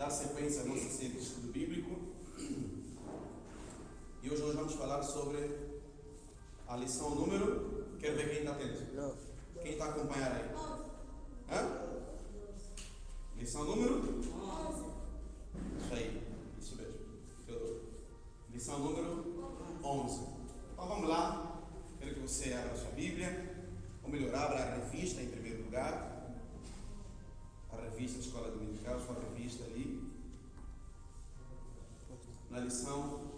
dar sequência à nossa série de estudo bíblico. E hoje nós vamos falar sobre a lição número... Quero ver quem está atento. Não. Quem está a acompanhar aí? Hã? Lição número? 11. Isso aí, isso mesmo. Lição número 11. Então vamos lá. Quero que você abra a sua Bíblia. Ou melhor, abra a revista em primeiro lugar. A revista Escola Dominical, sua revista ali. Na lição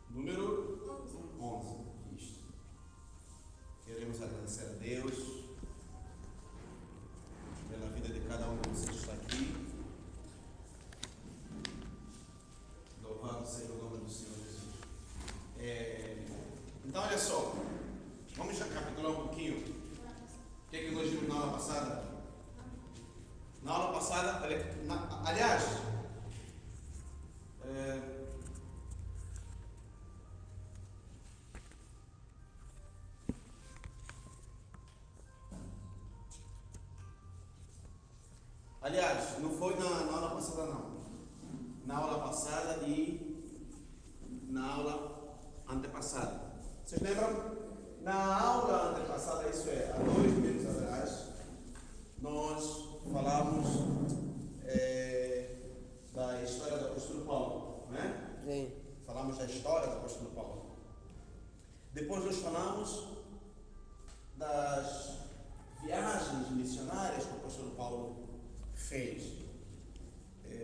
número 11. Isto. Queremos agradecer a Deus pela vida de cada um de vocês que está aqui. Louvado seja o nome do Senhor Jesus. Então, olha só. Vamos recapitular um pouquinho. O que é que nós vimos na aula passada? Na aula passada, aliás, não foi na aula passada não. Na aula passada e na aula antepassada. Vocês lembram? Na aula antepassada, isso é, há 2 meses atrás, nós falamos da história do apóstolo Paulo, né? Sim. Falamos da história do apóstolo Paulo. Depois nós falamos das viagens missionárias que o apóstolo Paulo fez.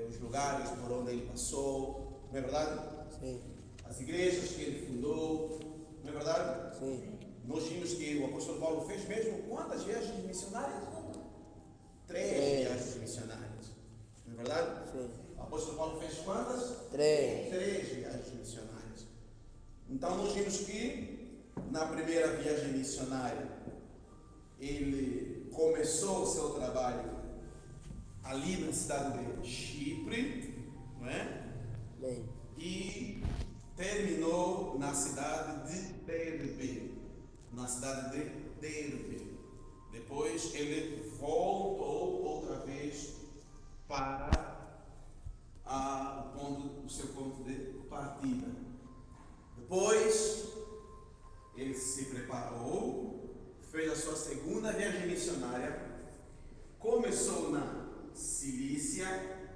Os lugares por onde ele passou, não é verdade? Sim. As igrejas que ele fundou, não é verdade? Sim. Nós vimos que o apóstolo Paulo fez mesmo quantas viagens missionárias? 3 viagens missionárias, não é verdade? Sim. O apóstolo Paulo fez quantas? 3. 3 viagens missionárias. Então nós vimos que na primeira viagem missionária ele começou o seu trabalho ali na cidade de Chipre, não é? Bem. E terminou na cidade de Derbe. Na cidade de Derbe. Depois ele voltou outra vez para o seu ponto de partida. Depois ele se preparou, fez a sua segunda viagem missionária, começou na Cilícia.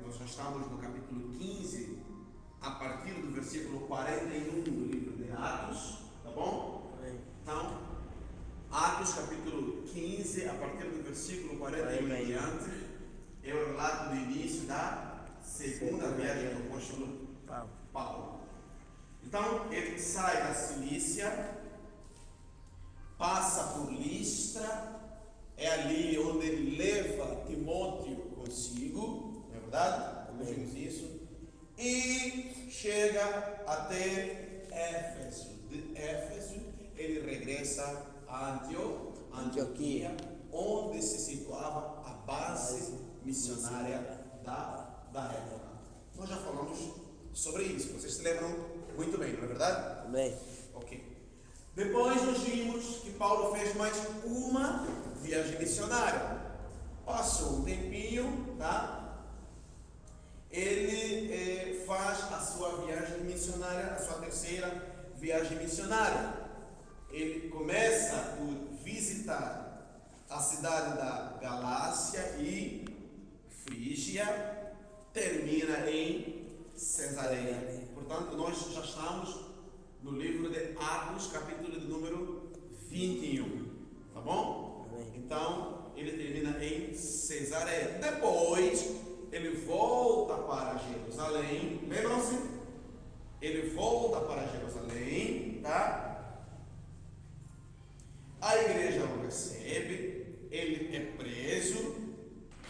Nós já estamos no capítulo 15, a partir do versículo 41 do livro de Atos, tá bom? Então, Atos capítulo 15, a partir do versículo 41 em diante, é o relato do início da segunda viagem do apóstolo Paulo. Então, ele sai da Cilícia, passa por Listra, é ali onde ele leva Timóteo consigo, não é verdade? Nós vimos isso. E chega até Éfeso. De Éfeso, ele regressa a Antioquia, onde se situava a base missionária da época. Nós já falamos sobre isso, vocês se lembram muito bem, não é verdade? Amém. Ok. Depois nós vimos que Paulo fez mais uma viagem missionária. Passou um tempinho, tá? Ele faz a sua viagem missionária, a sua terceira viagem missionária. Ele começa por visitar a cidade da Galácia e Frígia, termina em Cesareia. Portanto, nós já estamos no livro de Atos, capítulo de número 21, tá bom? Então, ele termina em Cesareia. Depois, ele volta para Jerusalém. Lembram-se? Ele volta para Jerusalém, tá? A igreja o recebe, ele é preso,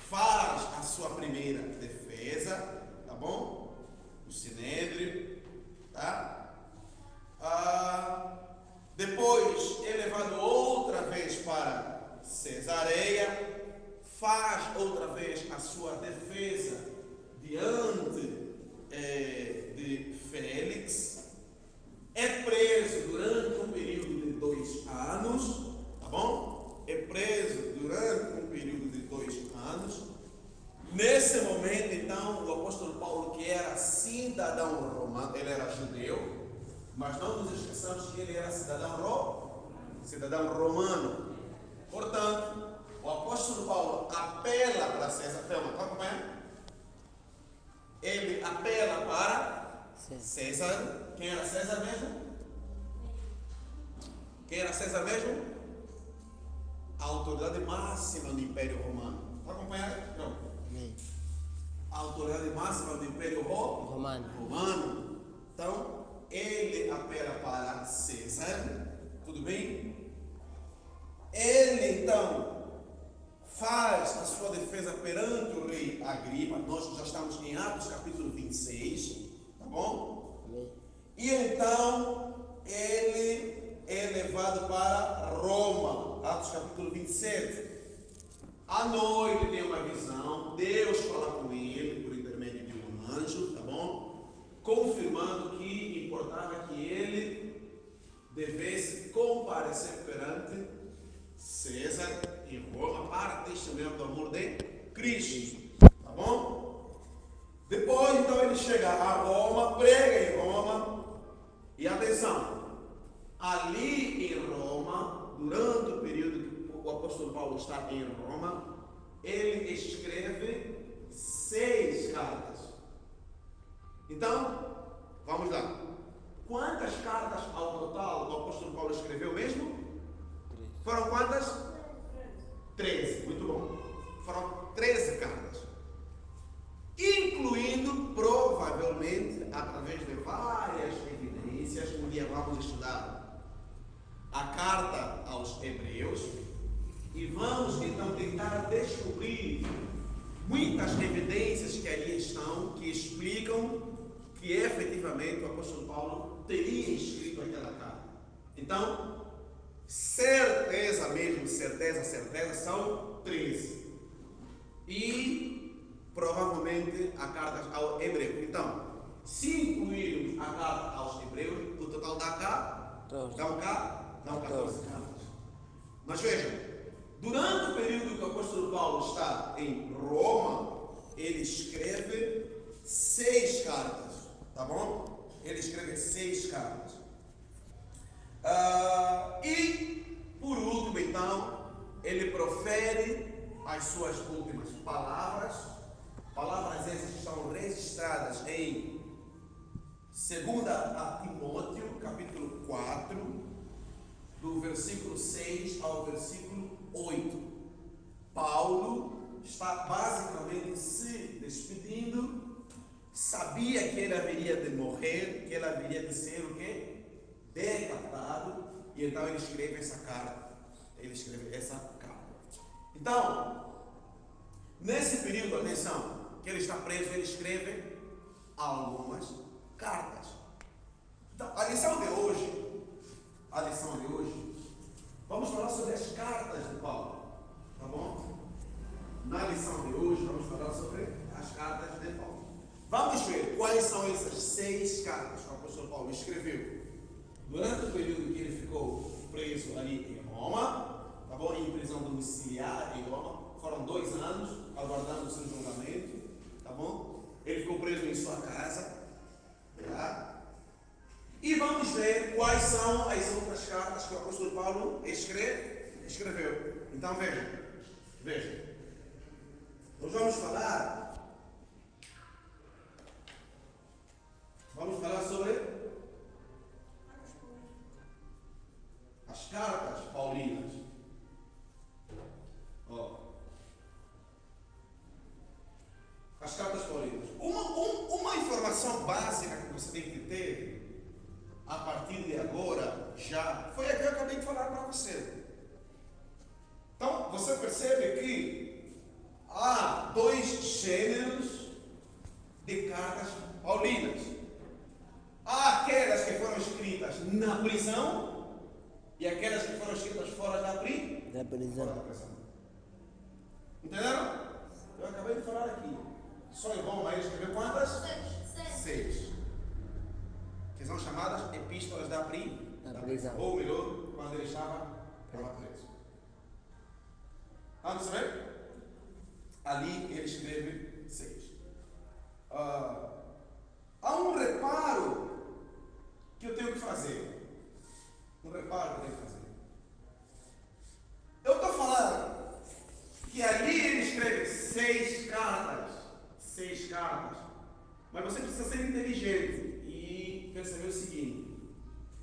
faz a sua primeira defesa, tá bom? O Sinédrio, tá? Depois é levado outra vez para Cesareia, faz outra vez a sua defesa diante de Félix, é preso durante um período de 2 anos, tá bom? É preso durante um período de 2 anos. Nesse momento, então, o apóstolo Mas não nos esqueçamos que ele era cidadão romano. Portanto, o apóstolo Paulo apela para César. Está acompanhando? Ele apela para César. Quem era César mesmo? Quem era César mesmo? A autoridade máxima do Império Romano. Está acompanhando? Não. A autoridade máxima do Império Romano. Então, ele apela para César. Tudo bem? Ele, então, faz a sua defesa perante o rei Agripa. Nós já estamos em Atos capítulo 26. Tá bom? E então, ele é levado para Roma. Atos capítulo 27. À noite tem uma visão. Deus fala com ele por intermédio de um anjo. Tá bom? Confirmando que importava que ele devesse comparecer perante César em Roma para testemunhar do amor de Cristo. Tá bom? Depois, então, ele chega a Roma, prega em Roma. E atenção, ali em Roma, durante o período que o apóstolo Paulo está em Roma, ele escreve 6 cartas. Então, vamos lá. Quantas cartas ao total o apóstolo Paulo escreveu mesmo? Foram quantas? 13. Muito bom. Foram 13 cartas. Incluindo, provavelmente, através de várias evidências, um dia vamos estudar a carta aos Hebreus e vamos então tentar descobrir muitas evidências que ali estão, que explicam que efetivamente o apóstolo Paulo teria escrito aquela carta. Então, certeza mesmo, certeza, são 13. E provavelmente a carta ao Hebreu. Então, se incluirmos a carta aos Hebreus, o total dá cá? Dá 14 cartas. Mas vejam, durante o período que o apóstolo Paulo está em Roma, ele escreve 6 cartas. Tá bom? Ele escreve 6 cartas. E, por último, então, ele profere as suas últimas palavras. Palavras essas que estão registradas em 2 a Timóteo, capítulo 4, do versículo 6 ao versículo 8. Paulo está basicamente se despedindo. Sabia que ele haveria de morrer, que ele haveria de ser o quê? Decapitado. E então ele escreve essa carta. Então, nesse período, atenção, que ele está preso, ele escreve algumas cartas. Então, a lição de hoje, vamos falar sobre as cartas de Paulo. Tá bom? Na lição de hoje, vamos falar sobre as cartas de Paulo. Vamos ver quais são essas 6 cartas que o apóstolo Paulo escreveu durante o período que ele ficou preso ali em Roma, tá bom? Em prisão domiciliar em Roma. Foram 2 anos aguardando o seu julgamento, tá bom? Ele ficou preso em sua casa, tá? E vamos ver quais são as outras cartas que o apóstolo Paulo escreveu. Então vejam. Nós vamos falar sobre as cartas paulinas. As cartas paulinas. Uma informação básica que você tem que ter a partir de agora já foi a que eu acabei de falar para você. Então, você percebe que há 2 gêneros de cartas paulinas. Há aquelas que foram escritas na prisão e aquelas que foram escritas fora da prisão. Entenderam? Eu acabei de falar aqui. Só em Roma ele escreveu quantas? 6. Que são chamadas epístolas da prisão. Ou melhor, quando ele estava preso. Vamos saber? Ali ele escreve 6. Há um reparo que eu tenho que fazer. Um reparo que eu tenho que fazer. Eu estou falando que ali ele escreve 6 cartas. 6 cartas. Mas você precisa ser inteligente e perceber o seguinte.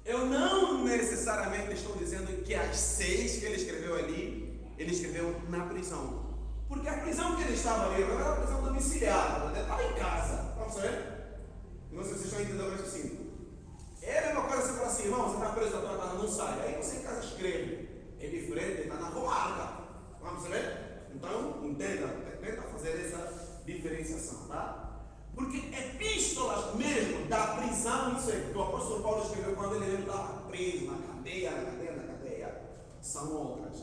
Eu não necessariamente estou dizendo que as 6 que ele escreveu ali, ele escreveu na prisão. Porque a prisão que ele estava ali não era uma prisão domiciliar, ele estava em casa. Vamos saber? Não sei se vocês estão entendendo o raciocínio. É a mesma coisa você falar assim, irmão, você está preso na tua casa, não sai. Aí você em casa escreve. É diferente, ele está na comarca. Vamos saber? Então, entenda, tenta fazer essa diferenciação, tá? Porque epístolas mesmo da prisão, isso é que o apóstolo Paulo escreveu quando ele estava preso na cadeia, são outras,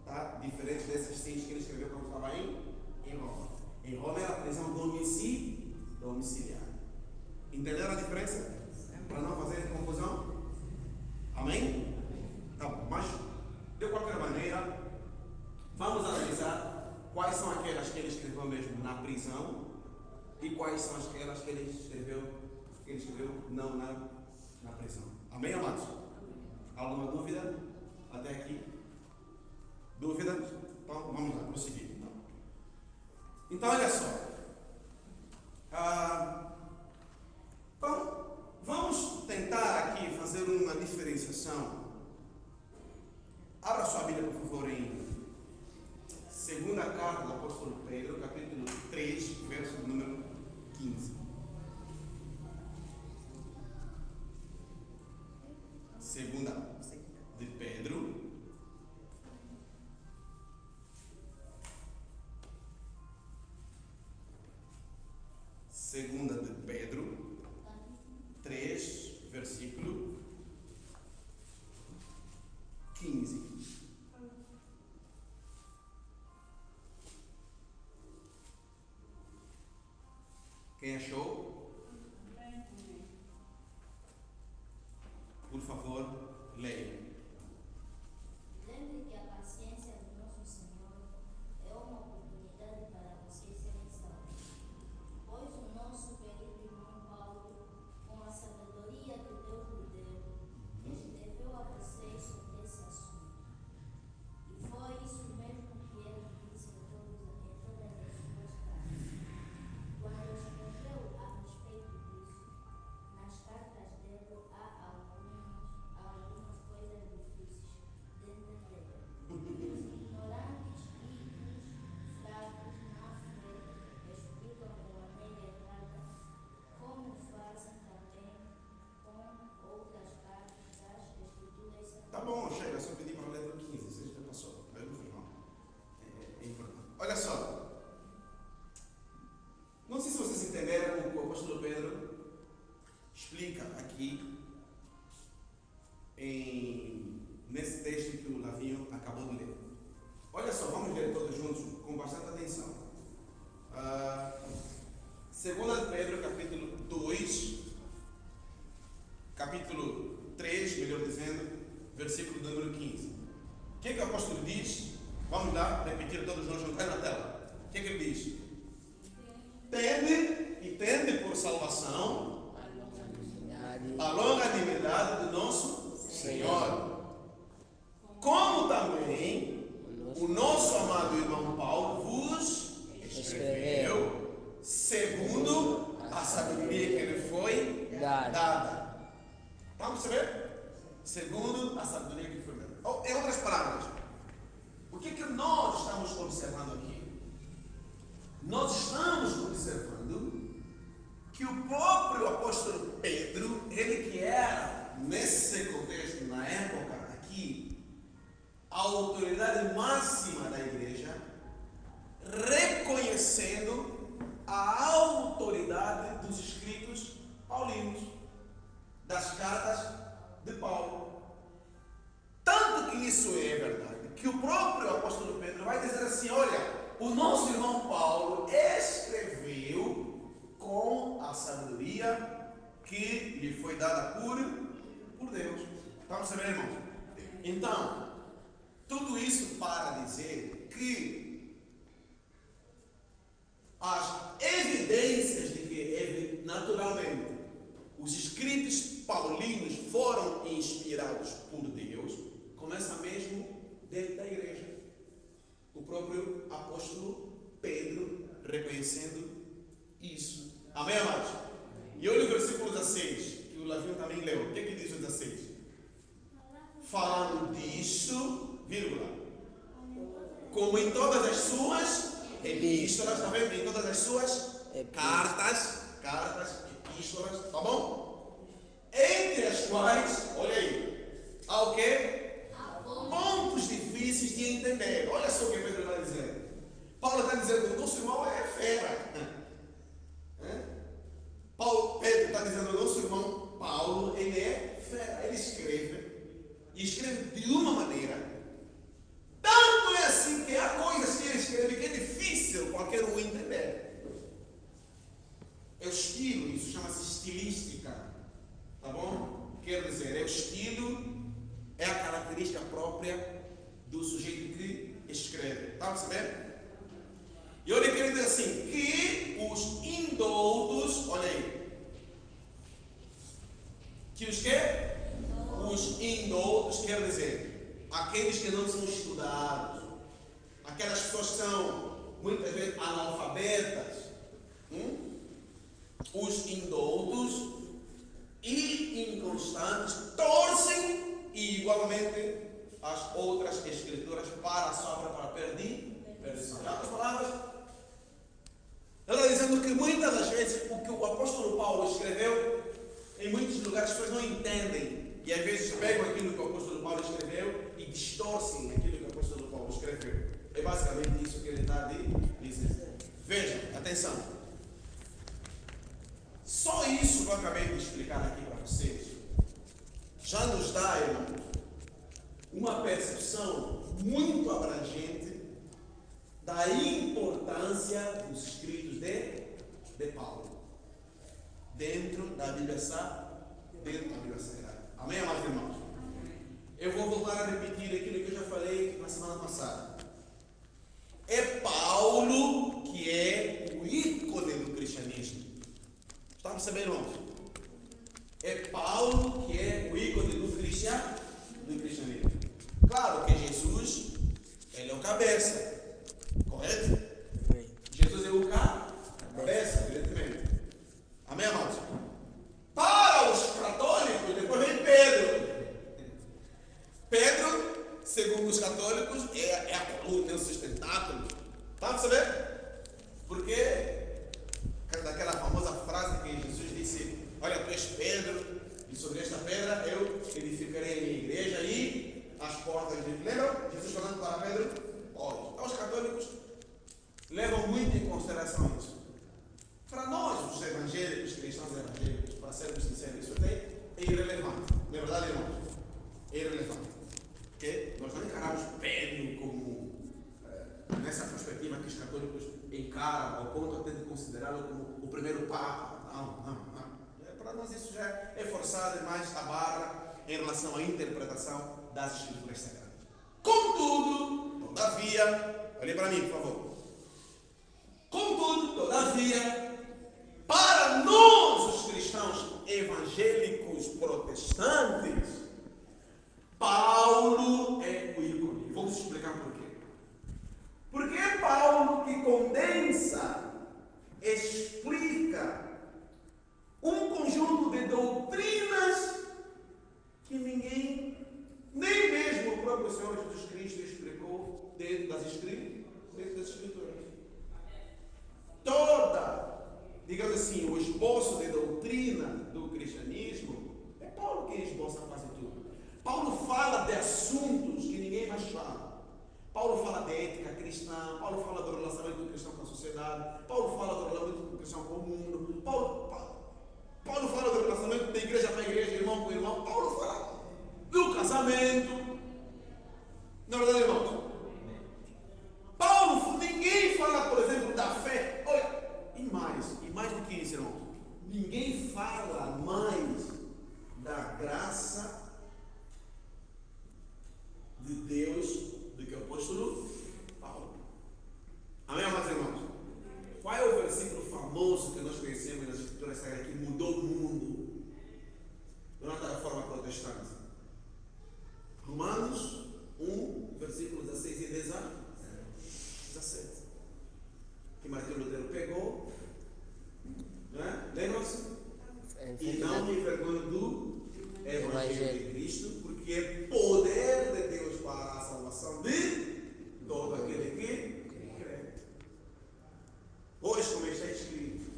tá? Diferente dessas 6 que ele escreveu quando estava em Roma. Em Roma era a prisão domiciliar. Entenderam a diferença? Para não fazer confusão? Amém? Tá bom, mas de qualquer maneira, vamos analisar quais são aquelas que ele escreveu mesmo na prisão e quais são aquelas que ele escreveu não na prisão. Amém, amados? Alguma dúvida até aqui? Dúvida? Então, vamos lá, prosseguir. Então, olha só. Então, vamos tentar aqui fazer uma diferenciação. Abra sua Bíblia, por favor, em segunda carta do apóstolo Pedro, capítulo 3, verso número 15. Segunda de Pedro, segunda de Pedro 3, versículo 15. Quem achou? Por favor, leia. Lembre que a paciência do nosso Senhor é uma oportunidade para vocês serem salvos. Pois o nosso querido irmão Paulo, com a sabedoria que Deus lhe deu, escreveu a vocês sobre esse assunto. E foi isso mesmo que ele disse em todas as suas cartas. Quando escreveu a respeito disso, nas cartas dele há algumas coisas difíceis de entender. Os ignorantes e os fracos na fé explicam de maneira errada, como fazem também com outras partes das Escrituras Sagradas. Tá bom, chega, só pedir para ler o 15, você já passou. É importante. Olha só. Não sei se vocês entenderam o que o apóstolo Pedro explica aqui nesse texto que o Lavinho acabou de ler. Olha só, vamos ler todos juntos com bastante atenção. Segunda de Pedro, capítulo 2, capítulo 3, melhor dizendo, versículo número 15. O que o apóstolo diz? Vamos lá, repetir todos nós juntos. Vai na tela. O que ele diz? Tende por salvação a longanimidade do nosso Senhor. Como também o nosso amado irmão Paulo vos escreveu segundo a sabedoria que lhe foi dada. Vamos saber? Segundo a sabedoria que lhe foi dada. Em outras palavras, o que nós estamos observando aqui? Nós estamos observando que o próprio apóstolo Pedro, ele que era, nesse contexto, na época aqui, a autoridade máxima da igreja, reconhecendo a autoridade dos escritos paulinos, das cartas de Paulo. Tanto que isso é verdade, que o próprio apóstolo Pedro vai dizer assim, olha, o nosso irmão Paulo escreveu com a sabedoria que lhe foi dada por Deus. Estamos sabendo, irmãos? Então, tudo isso para dizer que as evidências de que, naturalmente, os escritos paulinos foram inspirados por Deus, começa mesmo dentro da igreja. O próprio apóstolo Pedro reconhecendo isso. Amém, amados? E olha o versículo 16, que o Lavinho também leu. O que é que diz o 16? Falando disso, vírgula, como em todas as suas epístolas, está vendo? Em todas as suas cartas, epístolas, tá bom? Entre as quais, olha aí, há o quê? Pontos difíceis de entender. Olha só o que Pedro está dizendo. Paulo está dizendo que o nosso irmão é fera. Pedro está dizendo que o nosso irmão Paulo, ele é fera. Ele escreve, e escreve de uma maneira. Tanto é assim que há coisas que ele escreve que é difícil qualquer um entender. É o estilo, isso chama-se estilística. Tá bom? Quer dizer, é o estilo, é a característica própria do sujeito que escreve. Está a perceber? E olha que ele diz assim, que os indoutos, olha aí, que os quê? Os indoutos, quer dizer, aqueles que não são estudados, aquelas pessoas que são muitas vezes analfabetas, os indoutos e inconstantes torcem e igualmente as outras escrituras para a sobra, para perdição. Em outras palavras, ele está dizendo que muitas das vezes o que o apóstolo Paulo escreveu, em muitos lugares as pessoas não entendem. E às vezes pegam aquilo que o apóstolo Paulo escreveu e distorcem aquilo que o apóstolo Paulo escreveu. É basicamente isso que ele está dizendo. Vejam, atenção. Só isso que eu acabei de explicar aqui para vocês já nos dá, irmãos, uma percepção muito abrangente da importância dos escritos de Paulo dentro da Bíblia Sagrada. Amém, amados irmãos? Eu vou voltar a repetir aquilo que eu já falei na semana passada. É Paulo que é o ícone do cristianismo. Está a perceber, irmãos? É Paulo que é o ícone do cristianismo. Claro que Jesus, ele é o cabeça. Correto? Jesus é o cabeça, evidentemente. Amém, amados? Para os católicos, depois vem Pedro. Pedro, segundo os católicos, é a coluna, é o sustentáculo. Está a perceber? Porque daquela famosa frase que Jesus disse: olha, tu és Pedro, e sobre esta pedra eu edificarei a minha igreja e as portas de... Lembram? Jesus falando para Pedro? Olha, então os católicos levam muito em consideração isso. Para nós, os evangélicos, cristãos evangélicos, para sermos sinceros, isso até é irrelevante. Não é verdade, irmãos? É irrelevante. Porque nós não encaramos Pedro como, nessa perspectiva que os católicos encaram, ao ponto até de considerá-lo como o primeiro Papa. Não. Para nós isso já é forçar demais a barra em relação à interpretação das Escrituras Sagradas. Contudo, todavia, olhe para mim, por favor. Contudo, todavia, para nós, os cristãos evangélicos protestantes, Paulo é o ícone. Vamos explicar por quê. Porque é Paulo que condensa, explica um conjunto de doutrinas que ninguém, nem mesmo o próprio Senhor Jesus Cristo, explicou dentro das Escrituras. Toda, digamos assim, o esboço de doutrina do cristianismo, é Paulo quem esboça quase tudo. Paulo fala de assuntos que ninguém mais fala. Paulo fala de ética cristã, Paulo fala do relacionamento do cristão com a sociedade, Paulo fala do relacionamento do cristão com o mundo, Paulo fala do relacionamento da igreja para a igreja, irmão com irmão, Paulo fala do casamento. Na verdade, irmãos, Paulo, ninguém fala, por exemplo, da fé. Olha, e mais do que isso, irmãos, ninguém fala mais da graça de Deus do que o apóstolo Paulo. Amém, amados irmãos? Qual é o versículo famoso que nós conhecemos nas Escrituras Sagradas que mudou o mundo? Cristo, porque é poder de Deus para a salvação de todo aquele que crê. Pois, como está escrito,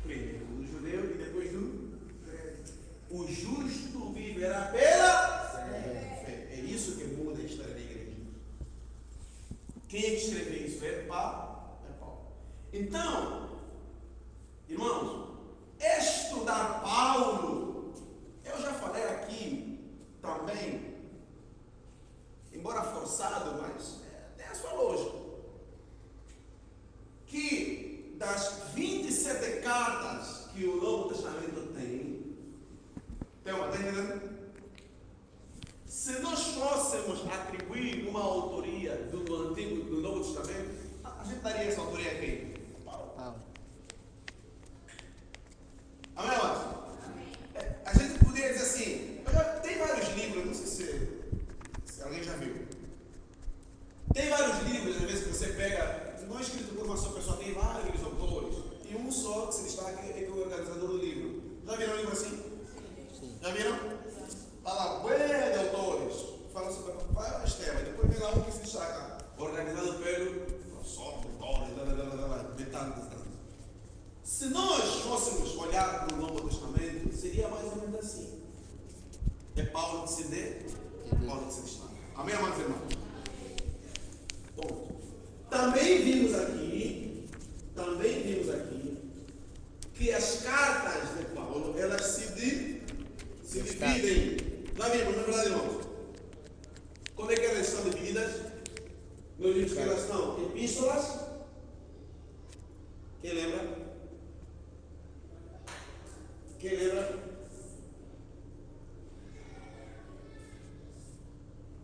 primeiro do judeu e depois do crente. O justo viverá pela fé. É isso que muda a história da igreja. Quem é que escreveu isso? É Paulo. Então, irmãos, estudar Paulo, eu já falei aqui também, embora forçado, mas tem a sua lógica, que das 27 cartas que o Novo Testamento tem uma, está entendendo? Se nós fôssemos atribuir uma autoria do Antigo e do Novo Testamento, a gente daria essa autoria a quem? Paulo. Amém, amados? A gente poderia dizer assim, tem vários livros, não sei se alguém já viu. Tem vários livros, às vezes, que você pega, não é escrito por uma só pessoa, tem vários autores, e um só que se destaca é o organizador do livro. Já viram um livro assim? Sim. Já viram? Está lá, bué de autores, fala sobre vários temas, depois vem lá um que se destaca, organizado pelo professor, doutor, de tantos. Se nós fôssemos olhar para o Novo Testamento, seria mais ou menos assim. É Paulo que se dê, é Paulo que se destaca. Amém, amados irmãos? Bom, também vimos aqui que as cartas de Paulo, elas se dividem. Já vimos, não é verdade, irmãos? Como é que elas são divididas? Nós vimos que elas são epístolas. Quem lembra? Quem lembra?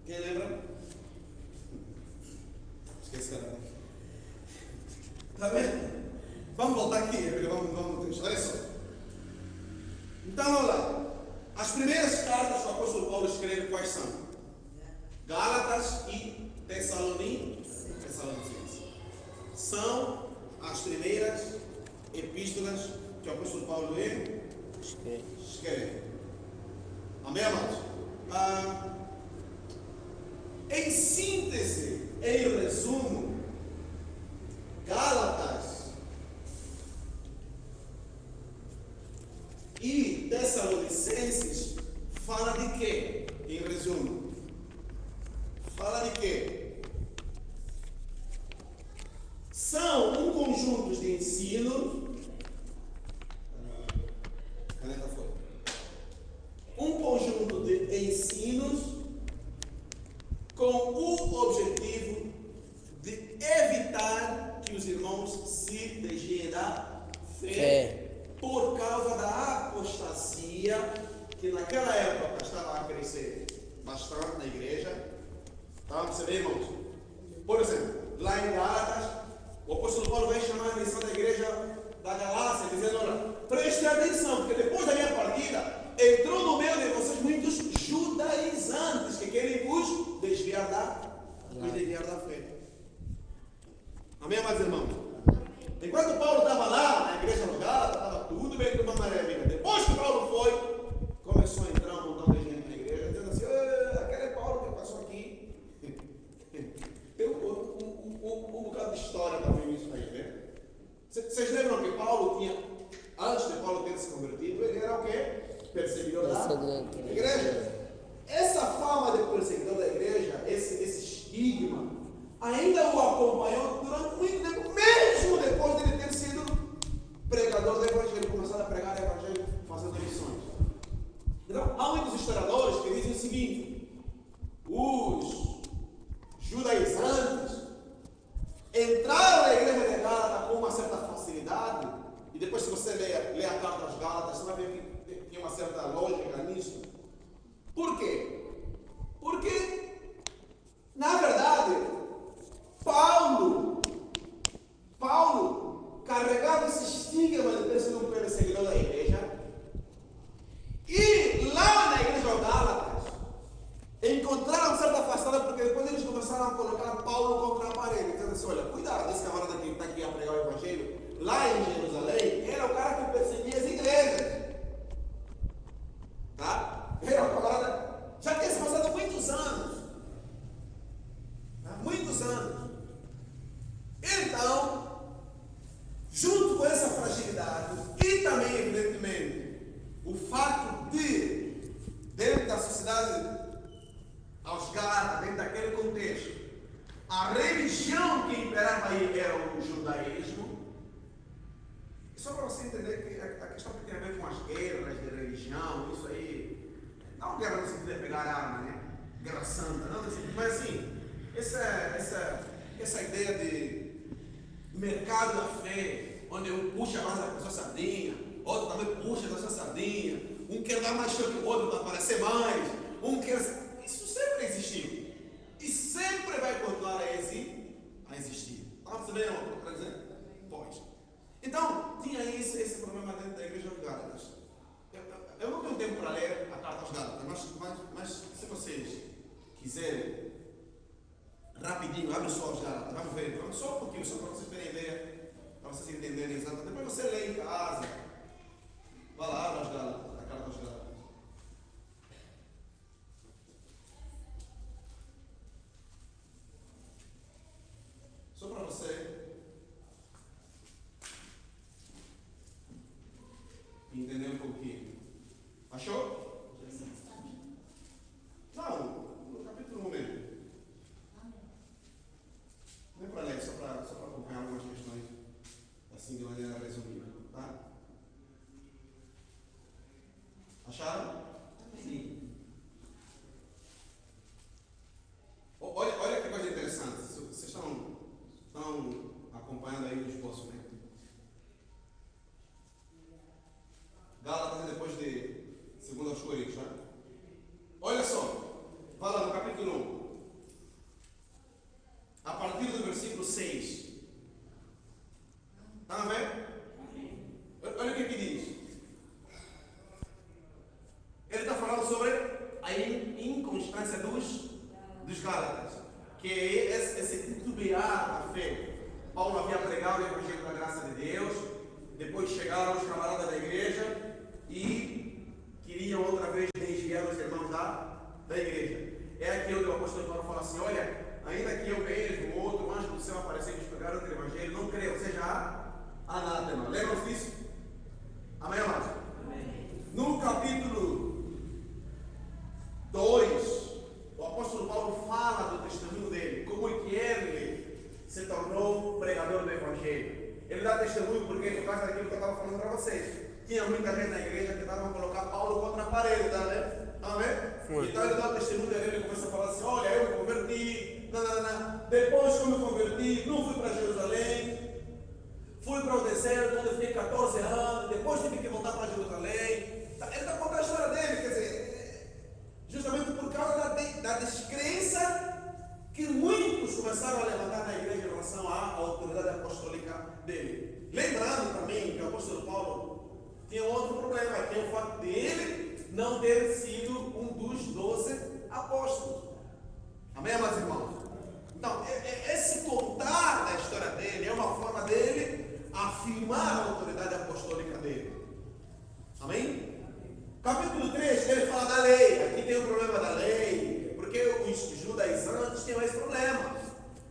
Quem lembra? Esqueci a nada. Está vendo? Vamos voltar aqui, vamos. Olha só. Então, vamos lá. As primeiras cartas que o apóstolo Paulo escreve, quais são? Gálatas e Tessalonicenses. São as primeiras epístolas que o apóstolo Paulo escreve. Amém, amados? Em síntese, em resumo, Gálatas e Tessalonicenses fala de quê? Em resumo, fala de quê? São um conjunto de ensino. Caneta fora. Um conjunto de ensinos com o objetivo de evitar que os irmãos se desviem da fé. Por causa da apostasia que naquela época estava a crescer bastante na igreja. Tá? Você vê, irmãos? Por exemplo, lá em Gálatas, o apóstolo Paulo vai chamar a atenção da igreja da Galácia, dizendo: olha, prestem atenção, porque depois da minha partida, entrou no meio de vocês muitos judaizantes que querem vos desviar da fé. Amém, amados irmãos? Enquanto Paulo estava lá na igreja no Gálatas, estava tudo bem, tudo uma maravilha. Depois que Paulo foi, começou a entrar um montão de gente na igreja, dizendo assim: aquele é Paulo que passou aqui. Tem um bocado de história também nisso aí, né? Vocês lembram que Paulo tinha, antes de Paulo ter se convertido, ele era o quê? Perseguidor da igreja. Essa fama de perseguidor da igreja, esse estigma, ainda o acompanhou durante muito tempo, mesmo depois de ele ter sido aos Gálatas, dentro daquele contexto, a religião que imperava aí era o judaísmo. E só para você entender que a questão que tem a ver com as guerras de religião, isso aí, não guerra no sentido de pegar arma, né? Guerra santa, não, mas assim, essa ideia de mercado da fé, onde um puxa mais da sua sardinha, outro também puxa da sua sardinha, um quer dar mais show que o outro para aparecer mais, um quer... Isso sempre existiu e sempre vai continuar a existir. Está percebendo o que eu quero dizer? Pois. Então, tinha esse problema dentro da igreja de Gálatas. Eu não tenho tempo para ler a carta aos Gálatas, mas se vocês quiserem, rapidinho, abre só os Gálatas, vamos ver, só um pouquinho, só para vocês terem ideia, para vocês entenderem exatamente. Depois você lê em casa, vai lá, abre os Gálatas, a carta aos Gálatas. Só para você entender um pouquinho. Achou? Não, no capítulo 1 mesmo. Não é para ler, só para acompanhar algumas questões assim de maneira resumida. Tá? Acharam? Sim. Olha que coisa interessante. Vocês estão acompanhando aí o esboço, né? Gálatas depois de 2 Coríntios, né? Olha só, vai lá no capítulo 1, a partir do versículo 6. Está a ver? Olha o que diz. Ele está falando sobre a inconstância dos Gálatas, que é esse titubear da fé. Paulo havia pregado o evangelho da graça de Deus, depois chegaram os camaradas da igreja e queriam outra vez desviar os irmãos da igreja. É aqui onde o apóstolo Paulo fala assim: olha, ainda que eu mesmo, outro anjo do céu aparecer e nos pregar outro evangelho, não creio, ou seja, anátema. Lembram-se disso? Amém, amados? No capítulo 2, o apóstolo Paulo fala do testemunho dele, como é que ele se tornou pregador do evangelho. Ele dá testemunho porque, por causa daquilo que eu estava falando para vocês, tinha muita gente na igreja que tentava colocar Paulo contra a parede, tá vendo? Amém? Então ele dá o testemunho dele, ele começa a falar assim: olha, eu me converti, depois que eu me converti, não fui para Jerusalém, fui para o deserto, onde fiquei 14 anos, depois tive que voltar para Jerusalém. Ele está contando a história dele, quer dizer, justamente por causa da descrença que muitos começaram a levantar na igreja em relação à autoridade apostólica dele. Lembrando também que o apóstolo Paulo tinha um outro problema, que é o fato de ele não ter sido um dos 12 apóstolos. Amém, amados irmãos? Então, esse contar da história dele é uma forma dele afirmar a autoridade apostólica dele. Amém? Capítulo 3, ele fala da lei. Aqui tem o problema da lei, porque os judaizantes tinham esse problema.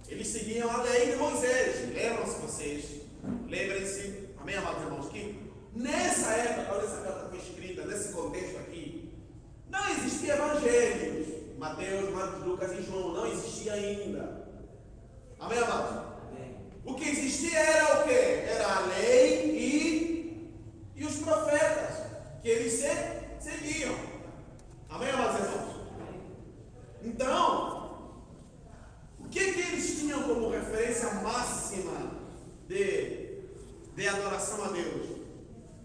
Eles seguiam a lei de Moisés. Lembram-se vocês? Lembrem-se, amém, amados irmãos, que nessa época, quando essa carta foi escrita, nesse contexto aqui, não existia evangelhos. Mateus, Marcos, Lucas e João não existia ainda. Amém, amados? O que existia era o quê? Era a lei e os profetas, que eles seguiam. Amém, amados irmãos? Então, o que eles tinham como referência máxima de adoração a Deus?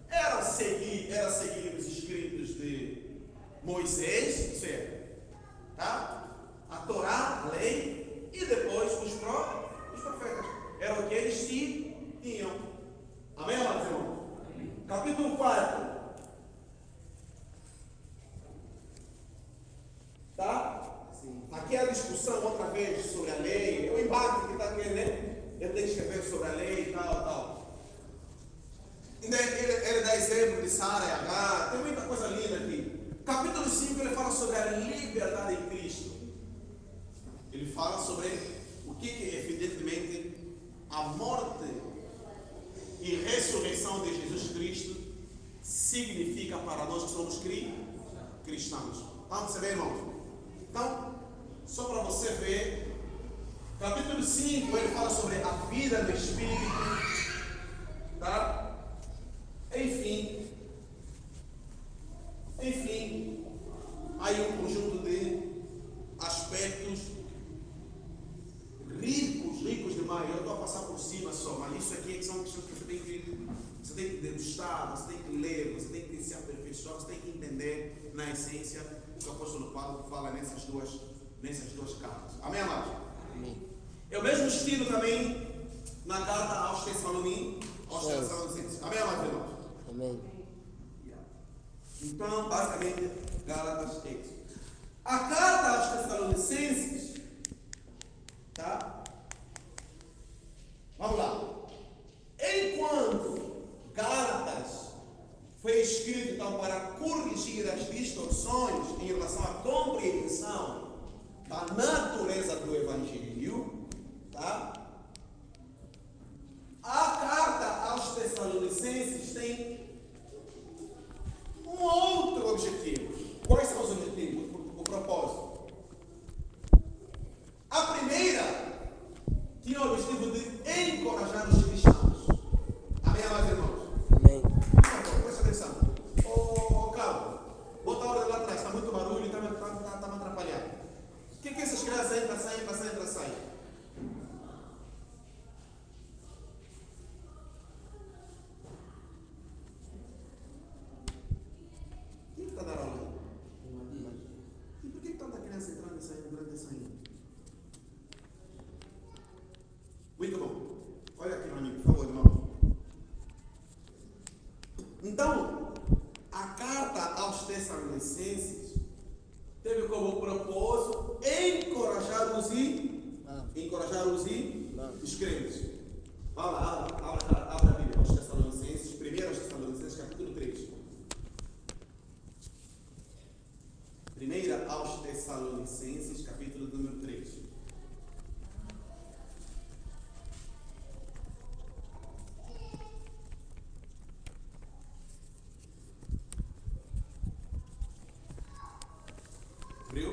Era seguir os escritos de Moisés, isso é, tá? A Torá, a lei, e depois os profetas. Era o que eles tinham. Amém, amados irmãos? Capítulo 4. Tá? Aqui é a discussão outra vez sobre a lei. É o embate que está aqui, né? Ele tem que escrever sobre a lei e tal. Ele dá exemplo de Sara e Agar. Tem muita coisa linda aqui. Capítulo 5 ele fala sobre a liberdade em Cristo. Ele fala sobre o que evidentemente a morte e ressurreição de Jesus Cristo significa para nós que somos cristãos. Estão percebendo, irmãos? Então, vê, capítulo 5, ele fala sobre a vida do Espírito, tá? Enfim, há um conjunto de aspectos ricos demais. Eu estou a passar por cima só, mas isso aqui são questões que você tem que degustar, você tem que ler, você tem que se aperfeiçoar, você tem que entender na essência o que o apóstolo Paulo fala nessas duas cartas. Amém, amados? Amém. É o mesmo estilo também na carta aos Tessalonicenses. Amém, amados irmãos? Amém. Então, basicamente, Gálatas é isso. A carta aos Tessalonicenses, tá? Vamos lá. Enquanto Gálatas foi escrito então para corrigir as distorções em relação à compreensão da natureza do Evangelho, tá? A carta aos Tessalonicenses tem um outro objetivo. Quais são os objetivos? O propósito. A primeira tinha o objetivo de encorajar os cristãos. Amém, amados irmãos? Amém. Por favor, presta atenção. Ô, Calvo, bota a ordem lá atrás, está muito barulho e está me atrapalhando. O que essas crianças entram, saem? Quem está dando aula aí? E por que tanta criança entrando e saindo? Muito bom. Olha aqui, meu amigo, por favor, irmão. Então, a carta aos Tessalonicenses teve como propósito encorajar os crentes. Vá lá, abra a Bíblia aos Tessalonicenses, 1 aos Tessalonicenses, capítulo 3. 1 aos Tessalonicenses, capítulo número 3. Abriu?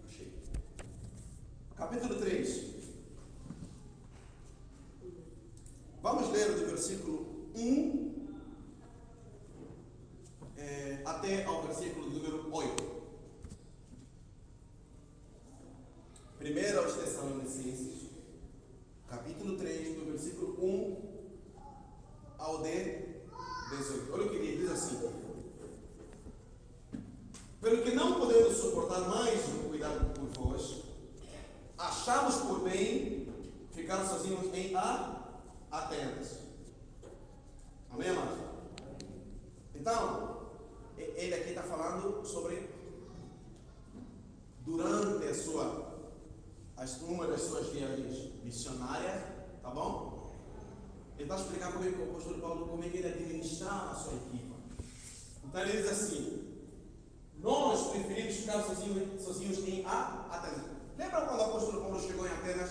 Achei. Capítulo 3. Vamos ler do versículo 1 até ao versículo número 8. 1 aos Tessalonicenses, capítulo 3, do versículo 1 ao 18. Olha o que ele diz assim: pelo que não podemos suportar mais o cuidado por vós, achamos por bem ficar sozinhos em Atenas. Amém, amados? Então, ele aqui está falando sobre durante uma das suas viagens missionárias, tá bom? Ele está explicando como é que o apóstolo Paulo, como é que ele administrava a sua equipa. Então ele diz assim: nós preferimos ficar sozinhos em Atenas. Lembra quando o apóstolo Paulo chegou em Atenas,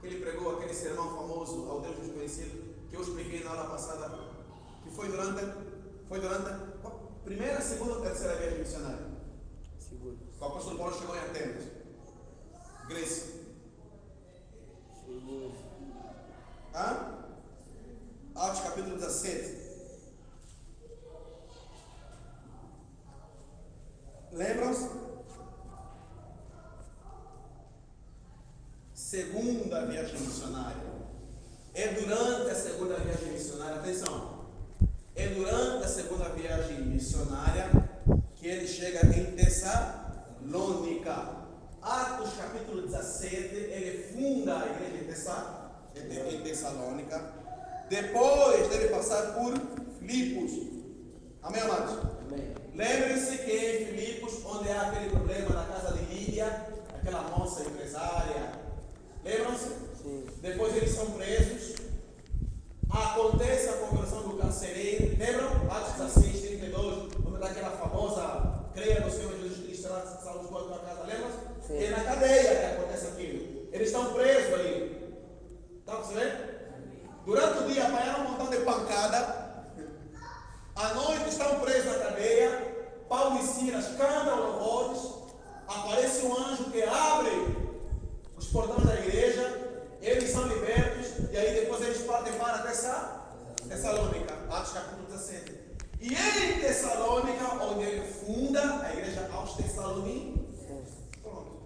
que ele pregou aquele sermão famoso ao Deus desconhecido, que eu expliquei na aula passada, que foi durante a primeira, segunda ou terceira viagem missionária? Segunda. O apóstolo Paulo chegou em Atenas, Grécia. Segunda. Atos capítulo 17. Lembram-se? Segunda viagem missionária. É durante a segunda viagem missionária, atenção. É durante a segunda viagem missionária que ele chega em Tessalônica. Atos capítulo 17, ele funda a igreja em Tessalônica. Depois dele passar por Filipos. Amém, amados? Amém. Lembre-se que em Filipos, onde há aquele problema na casa de Lídia, aquela moça empresária, lembram-se? Sim. Depois eles são presos. Acontece a conversão do carcereiro. Lembram? Atos 16, 32, onde está aquela famosa creia no Senhor Jesus Cristo será sala de escola da tua casa, lembra? Sim. É na cadeia que acontece aquilo. Eles estão presos ali. Está a perceber? Durante o dia apanharam um montão de pancada. À noite estão presos na cadeia. Paulo e Silas cantam louvores. Aparece um anjo que abre os portões da igreja. Eles são libertos. E aí depois eles partem para Tessalônica. Atos capítulo 17. E em Tessalônica, onde ele funda a igreja aos Tessalonicenses. Pronto.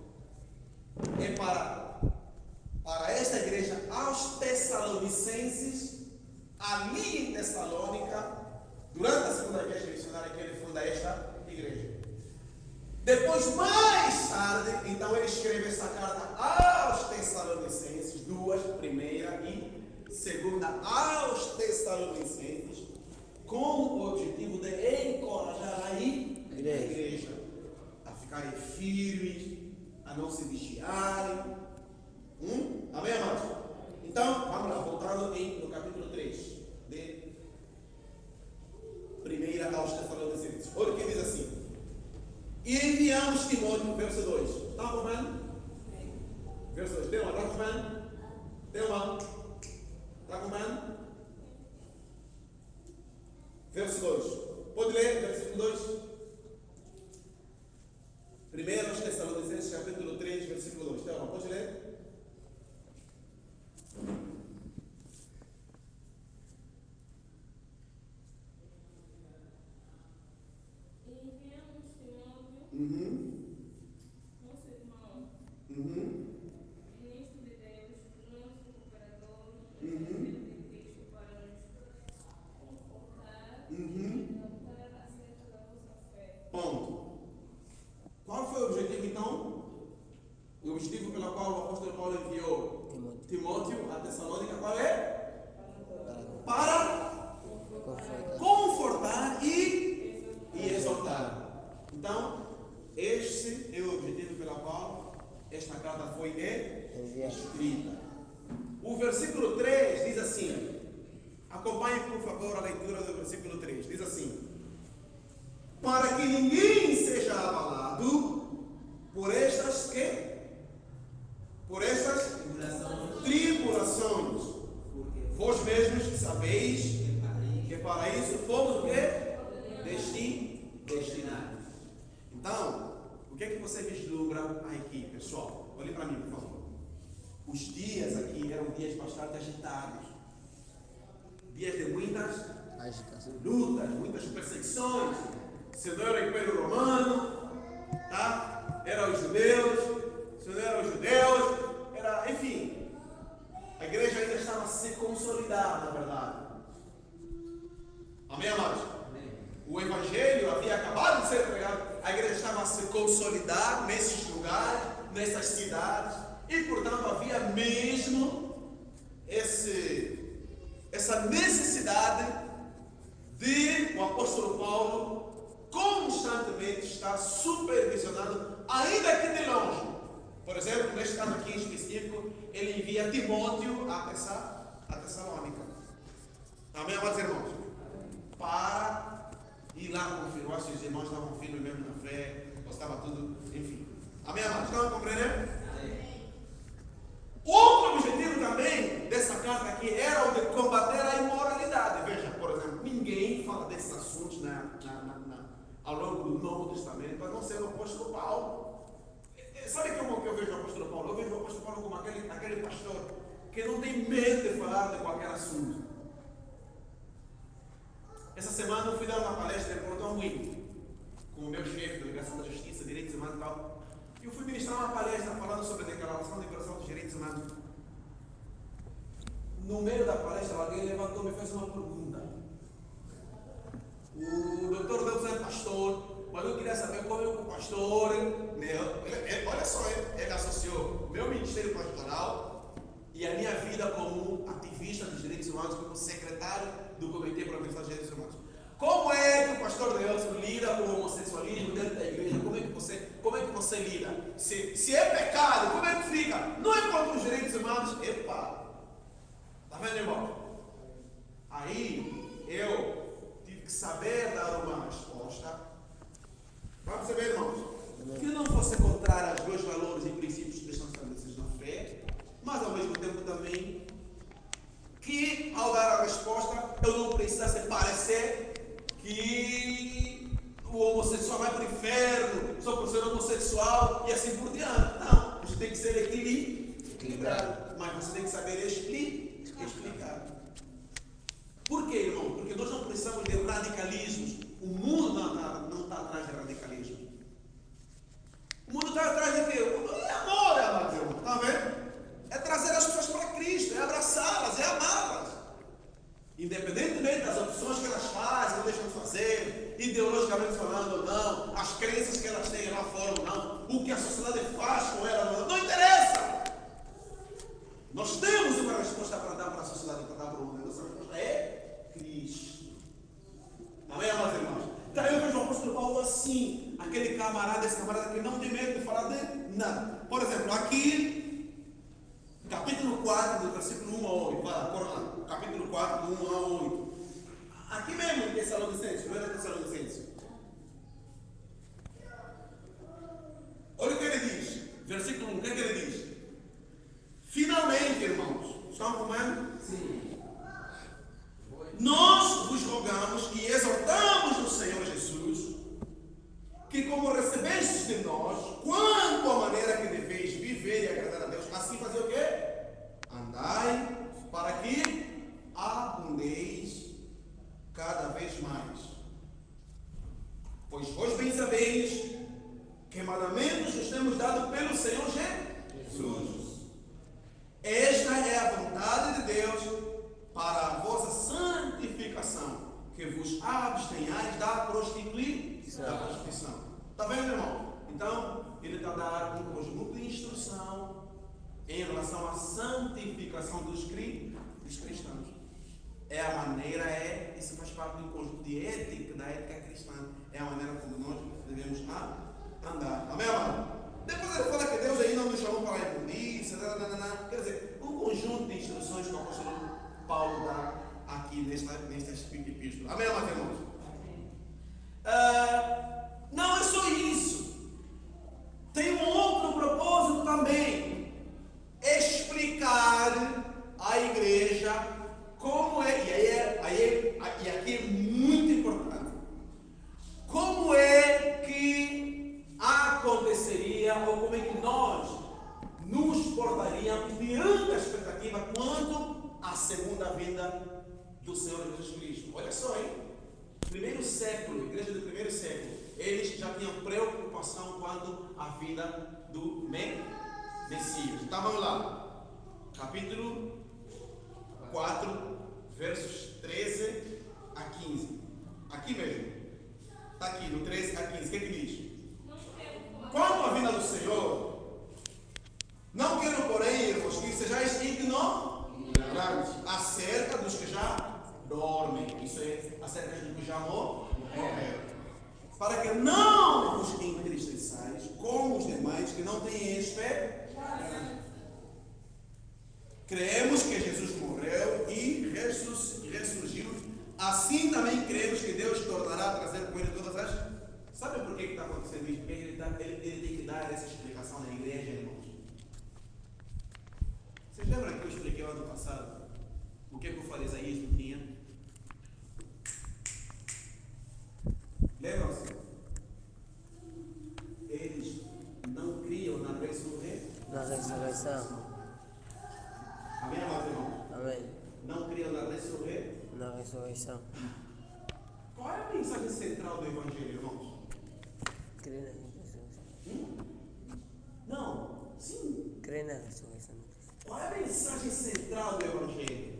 É para esta igreja aos Tessalonicenses, ali em Tessalônica, durante a segunda igreja missionária que ele funda esta igreja. Depois, mais tarde, então ele escreve essa carta aos Tessalonicenses, duas, primeira e segunda aos Tessalonicenses, com o objetivo de encorajar aí a igreja a ficarem firmes, a não se desviarem. Amém, amados? Então, vamos lá, voltando no capítulo 3 de primeira aos Tessalonicenses. Olha o que diz assim: e enviamos Timóteo, verso 2. Está acompanhando? Verso 2. Tem uma? Está acompanhando? Tem uma? Está acompanhando? Verso 2. Pode ler, versículo 2. Primeiro aos Tessalonicenses, capítulo 3, versículo 2. Então, pode ler? Nosso irmão, ministro de Deus, nosso cooperador, de Cristo, para nos confortar e exaltar acerca da vossa fé. Ponto. Qual foi o objetivo então? O objetivo pelo qual o apóstolo Paulo enviou Timóteo a Tessalônica, qual é? Para confortar e exortar. Então, este é o objetivo pelo qual esta carta foi escrita. O versículo 3 diz assim, acompanhe por favor a leitura do versículo 3, diz assim: para que ninguém seja abalado por estas tribulações, vós mesmos sabeis que para isso fomos o quê? Destinados. Então, o que é que você vislumbra aqui, pessoal? Olhe para mim, por favor. Os dias aqui eram dias bastante agitados. Dias de muitas lutas, muitas perseguições. Se não era o Império Romano, tá? Era os judeus. Se não eram os judeus, era, enfim. A igreja ainda estava a se consolidar, na verdade. Amém, amados? O Evangelho havia acabado de ser pregado, a igreja estava a se consolidar nesses lugares, nessas cidades, e portanto havia mesmo essa necessidade de o apóstolo Paulo constantemente estar supervisionando, ainda que de longe. Por exemplo, neste caso aqui em específico, ele envia Timóteo a Tessalônica. Amém, amados irmãos? Para ir lá confirmar se os irmãos estavam firmes mesmo na fé, ou estava tudo, enfim. Amém, amados? Estão a compreender? Outro objetivo também dessa carta aqui era o de combater a imoralidade. Veja, por exemplo, ninguém fala desses assuntos ao longo do Novo Testamento, a não ser o apóstolo Paulo. Sabe como que eu vejo o apóstolo Paulo? Eu vejo o apóstolo Paulo como aquele pastor que não tem medo de falar de qualquer assunto. Essa semana eu fui dar uma palestra em Porto Alegre com o meu chefe da Delegação da Justiça, Direitos Humanos e tal. E eu fui ministrar uma palestra falando sobre a Declaração de Universal dos Direitos Humanos. No meio da palestra, alguém levantou e me fez uma pergunta. O doutor Deus é pastor, mas eu queria saber como é que o pastor, olha só, ele associou o meu ministério pastoral e a minha vida como ativista dos direitos humanos, como secretário do Comitê para a Proteção dos Direitos Humanos. Como é que o pastor Nelson lida com o homossexualismo dentro da igreja? Como é que você lida? Se é pecado, como é que fica? Não é contra os direitos humanos? Epa! Está vendo, irmão? Aí eu tive que saber dar uma resposta. Vai perceber, irmãos? que não fosse contrária aos meus valores e princípios que estão estabelecidos na fé, mas ao mesmo tempo também que ao dar a resposta eu não precisasse parecer que o homossexual vai para o inferno só por ser homossexual e assim por diante. Não, isso tem que ser equilibrado, mas você tem que saber explicar. Por quê, irmão? Porque nós não precisamos de radicalismos. O mundo não está atrás de radicalismo. O mundo está atrás de quê? É amor, amados irmãos. Está vendo? É trazer as pessoas para Cristo, é abraçá-las, é amá-las. Independentemente das opções que elas fazem ou deixam de fazer, ideologicamente falando ou não, as crenças que elas têm lá fora ou não, o que a sociedade faz com elas, não interessa. Nós temos uma resposta para dar para a sociedade, para dar para o mundo. Nossa resposta é Cristo. Amém, amados irmãos? Então eu vejo o apóstolo Paulo assim, aquele camarada, esse camarada que não tem medo de falar de nada. Por exemplo, aqui, capítulo 4, do versículo 1 a 8. Vai lá, corre lá. Capítulo 4, do 1 a 8. Aqui mesmo em Tessalonicenses, 1 Tessalonicenses. Olha o que ele diz. Versículo 1, o que ele diz? Finalmente, irmãos, estão comendo? Sim. Nós vos rogamos e exortamos no Senhor Jesus que, como recebestes de nós, quanto à maneira que deveis viver e agradar a Deus, assim fazer o quê? Andai para que abundeis cada vez mais. Pois vós bem sabeis que mandamentos nos temos dado pelo Senhor Jesus. Esta é a vontade de Deus para a vossa santificação, que vos abstenhais da prostituição. Está vendo, irmão? Então, ele está a dar um conjunto de instrução em relação à santificação dos cristãos. É a maneira, isso faz parte de um conjunto de ética, da ética cristã. É a maneira como nós devemos andar. Amém, amado? Depois ele fala que Deus aí não nos chamou para a imundícia, quer dizer, um conjunto de instruções que o apóstolo Paulo dá aqui nesta epístola. Amém, amados irmãos? Não é só isso. Tem um outro propósito também. Explicar à igreja como é, e aqui é muito importante, como é que aconteceria, ou como é que nós nos portaríamos diante da expectativa quanto à segunda vinda do Senhor Jesus Cristo. Olha só, hein? Primeiro século, igreja do primeiro século, eles já tinham preocupação quanto à vinda do Messias. Então vamos lá, capítulo 4, versos 13 a 15. Aqui mesmo, está aqui, do 13 a 15. O que é que diz? Quanto à vinda do Senhor, não quero, porém, irmãos, que sejais ignorantes acerca dos que já dormem. Isso é acerca dos que já morreram. Para que não vos entristeçais como os demais que não têm esperança. Cremos que Jesus morreu e ressurgiu. Assim também cremos que Deus tornará a trazer com ele todas as... Sabe por que está acontecendo isso? Porque ele tem que dar essa explicação na igreja, irmãos. Vocês lembram que eu expliquei ano passado? O que o farisaísmo tinha? Lembram-se? Eles não criam na ressurreição. Amém, amados irmãos? Amém. Não criam na ressurreição. Qual é a mensagem central do Evangelho, irmãos? Crer na ressurreição. Não, sim. Crer na ressurreição. Qual é a mensagem central do Evangelho?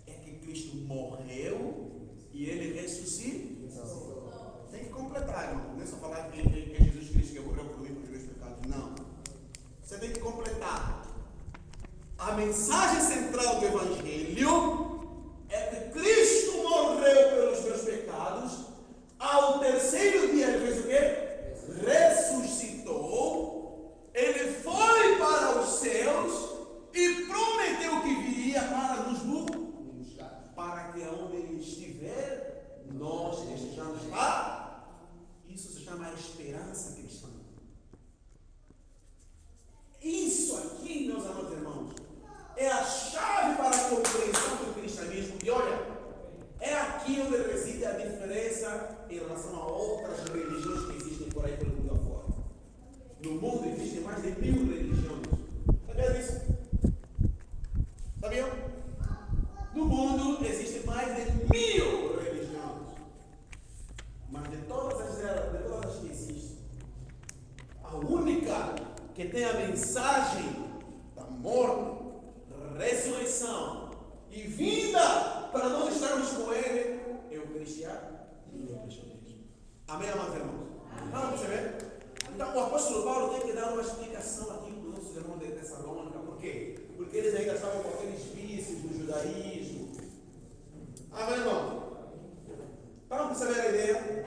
É que Cristo morreu e ele ressuscitou. Tem que completar, irmão. Não é só falar que é Jesus Cristo que morreu por mim, por meus pecados. Não. Você tem que completar. A mensagem central do Evangelho é que Cristo morreu pelos meus pecados. Ao terceiro dia ele fez o quê? Ressuscitou. Ele foi para os céus e prometeu que viria para nos buscar, para que onde ele estiver, nós estejamos lá. Isso se chama esperança cristã. Isso aqui, meus amados irmãos, é a chave para a compreensão do cristianismo. E olha, é aqui onde reside a diferença em relação a outras religiões que existem por aí pelo mundo afora. No mundo existem mais de 1000 religiões. Sabia disso? Sabiam? No mundo existem mais de 1000 religiões. Mas de todas as que existem, a única que tem a mensagem da morte, ressurreição e vinda para nós estarmos com Ele é o cristianismo. Amém, amados irmãos? Vamos perceber? Então o apóstolo Paulo tem que dar uma explicação aqui para os nossos irmãos de Tessalônica. Por quê? Porque eles ainda estavam com aqueles vícios do judaísmo. Amém, irmão? Vamos perceber a ideia?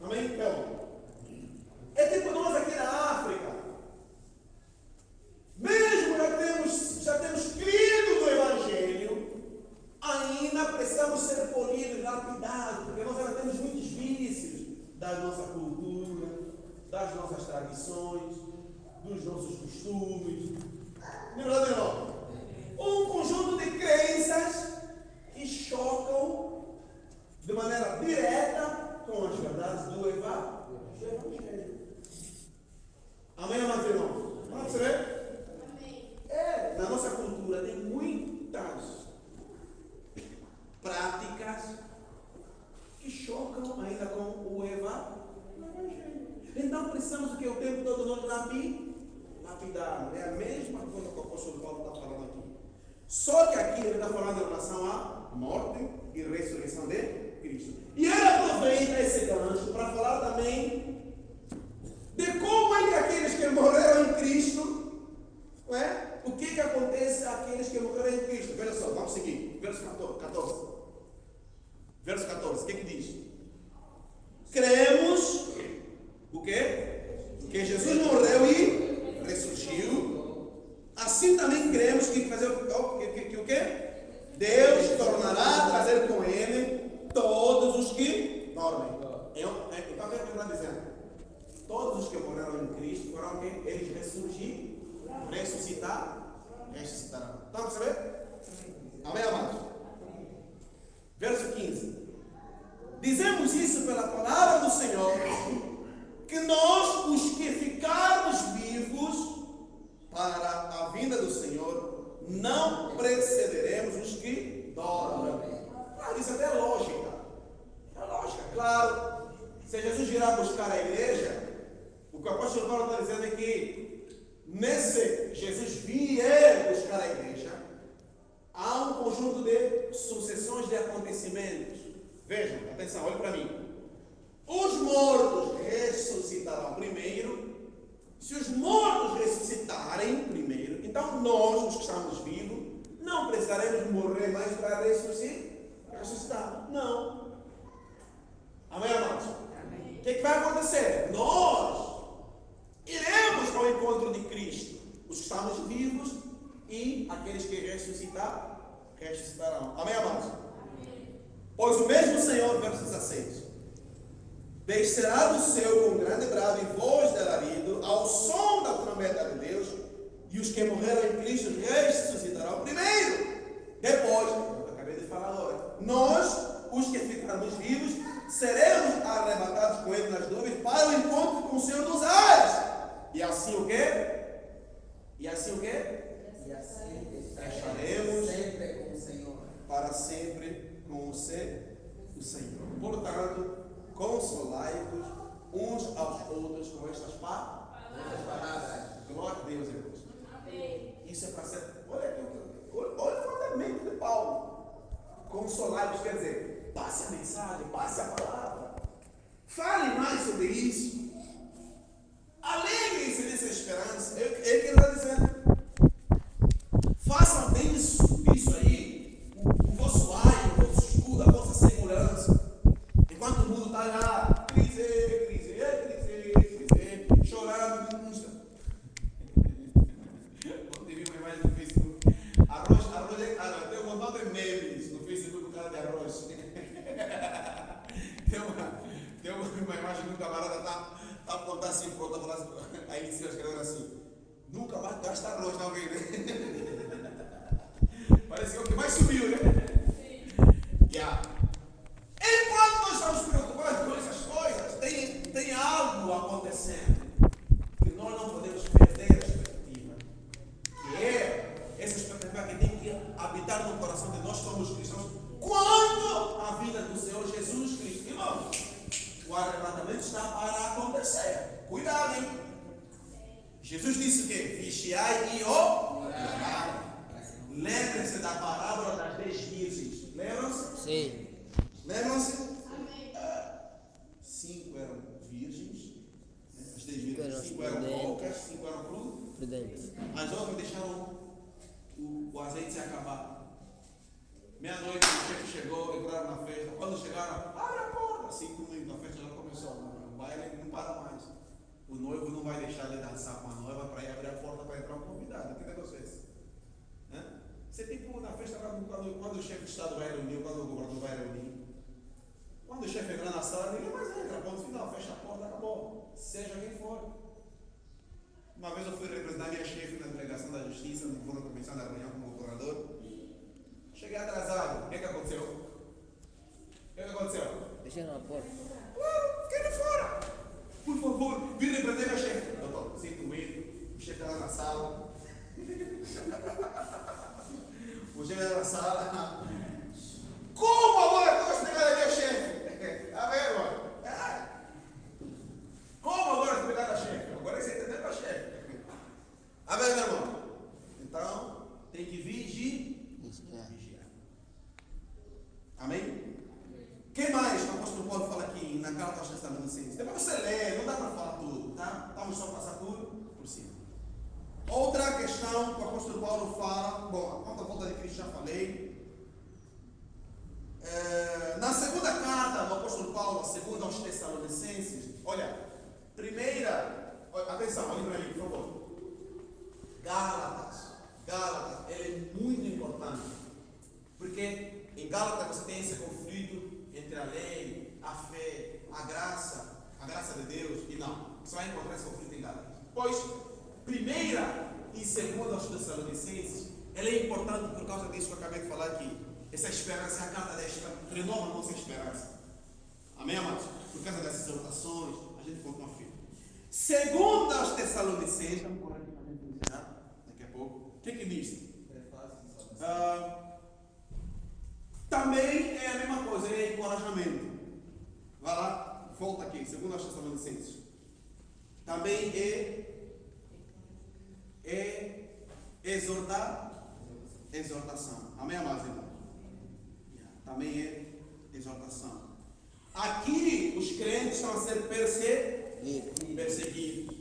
Amém? Então, é tipo nós aqui na África. Mesmo já temos crido no Evangelho, ainda precisamos ser polidos, lapidados, porque nós ainda temos muitos vícios da nossa cultura, das nossas tradições, dos nossos costumes. Não é verdade, irmão? Um conjunto de crenças que chocam de maneira direta com as verdades do Evangelho. Amém, amados irmãos? Vamos ver? Na nossa cultura tem muitas práticas que chocam ainda com o Evangelho. Então precisamos que o tempo todo nós lapidar. É a mesma coisa que o apóstolo Paulo está falando aqui. Só que aqui ele está falando em relação à morte e ressurreição de Cristo. E ele aproveita esse gancho para falar também de como é que aqueles que morreram em Cristo, não é? O que acontece àqueles que morreram em Cristo? Veja só, vamos seguir. Verso 14. Verso 14, o que diz? Cremos o quê? Que Jesus morreu e ressurgiu. Assim também cremos que o quê? Deus tornará a trazer com ele todos os que dormem. Então o que ele está dizendo? Todos os que morreram em Cristo foram que eles ressuscitarão. Estão a perceber? Amém, amados? Verso 15. Dizemos isso pela palavra do Senhor, que nós, os que ficarmos vivos para a vinda do Senhor, não precederemos os que dormem. Claro, isso até é lógica. É lógica, claro. Se Jesus virá buscar a igreja, o que o apóstolo Paulo está dizendo é que nesse Jesus vier buscar a igreja, há um conjunto de sucessões de acontecimentos. Vejam, atenção, olhe para mim. Os mortos ressuscitarão primeiro. Se os mortos ressuscitarem primeiro, então nós, os que estamos vivos, não precisaremos morrer mais para ressuscitar. Não. Amém, amados? Amém. O que vai acontecer? Nós iremos ao encontro de Cristo. Os que estamos vivos e aqueles que ressuscitarão. Amém, amados? Amém. Pois o mesmo Senhor, verso 16, descerá do céu com grande brado e voz de alarido, ao som da trombeta de Deus, e os que morreram em Cristo ressuscitarão primeiro. Depois, eu acabei de falar agora, nós, os que ficarmos vivos, seremos arrebatados com Ele nas nuvens para o encontro com o Senhor dos ares. E assim o quê? E assim estaremos sempre com o Senhor. Para sempre com o Senhor. Portanto, consolai-vos uns aos outros com estas palavras. Glória a Deus, irmãos. Amém. Isso é para ser. Olha aqui, olha o mandamento de Paulo. Consolai-vos quer dizer, passe a mensagem, passe a palavra. Fale mais sobre isso. Alegrem-se nessa esperança. É o que ele está dizendo. Façam disso aí o vosso ar, o vosso escudo, a vossa segurança. Enquanto o mundo está lá, crise, chorando. Ontem vi uma imagem no Facebook. Arroz, tem um montão de memes no Facebook do cara de arroz. Tem uma imagem de um camarada assim, pronto, aí eles escreveram assim, nunca mais gasta arroz, tá vendo? Parece que é o que mais subiu, né? Yeah. Enquanto nós estamos preocupados com essas coisas, tem algo acontecendo que nós não podemos perder a expectativa. Que é essa expectativa que tem que habitar no coração de nós somos cristãos quando a vida do Senhor Jesus Cristo. Irmão, o arrebatamento está para acontecer. Cuidado, hein? Jesus disse o quê? Vigiai e orai. Lembre-se da parábola das 10 virgens. Lembram-se? Sim. Lembram-se? 5 eram virgens. As 10 virgens. 5 eram poucas, 5 eram Prudentes. as outras deixaram o azeite se acabar. Meia-noite o chefe chegou, entraram na festa. Quando chegaram, abre a porta. 5 minutos, a festa já começou. O baile não para mais. O noivo não vai deixar de dançar com a noiva para ir abrir a porta para entrar um convidado. Que negócio é esse? Você tipo na festa, quando o chefe de Estado vai reunir, quando o governador vai reunir, quando o chefe entrar na sala, ninguém mais entra. Ponto final, fecha a porta, acabou. Seja quem for. Uma vez eu fui representar minha chefe na delegação da justiça, no fundo da comissão da reunião com o governador. Cheguei atrasado. O que aconteceu? O que aconteceu? Deixaram a porta. Fiquei de fora. Por favor, vim representar minha chefe. Doutor, sinto muito. O chefe está lá na sala. O chefe está na sala. Como agora tu vais pegar a minha chefe? A ver, mano. Como agora tu pegar a chefe? Agora você entendeu com a chefe. A ver, meu irmão. Então, tem que vigiar. Amém? Quem mais? O apóstolo Paulo fala aqui na carta aos Tessalonicenses. Depois você lê, não dá para falar tudo, tá? Vamos só passar tudo por cima. Outra questão que o apóstolo Paulo fala, bom, a conta volta de Cristo já falei. Na segunda carta do apóstolo Paulo, a segunda aos Tessalonicenses, olha, atenção, olha para mim, por favor. Gálatas, ele é muito importante, porque em Gálatas você tem esse conflito entre a lei, a fé, a graça de Deus, e não, você vai encontrar esse conflito em Gálatas. Pois, primeira e segunda aos Tessalonicenses, ela é importante por causa disso que eu acabei de falar aqui. Essa esperança é a carta desta, renova a nossa esperança. Amém, amados? Por causa dessas exortações, a gente continua firme. Segunda aos Tessalonicenses, vamos por aqui para a gente ensinar daqui a pouco. O que diz? Também é a mesma coisa, é encorajamento. Vai lá, volta aqui, segunda aos Tessalonicenses. Também é exortação. Amém, amados irmãos? Também é exortação. Aqui os crentes estão a ser perseguidos.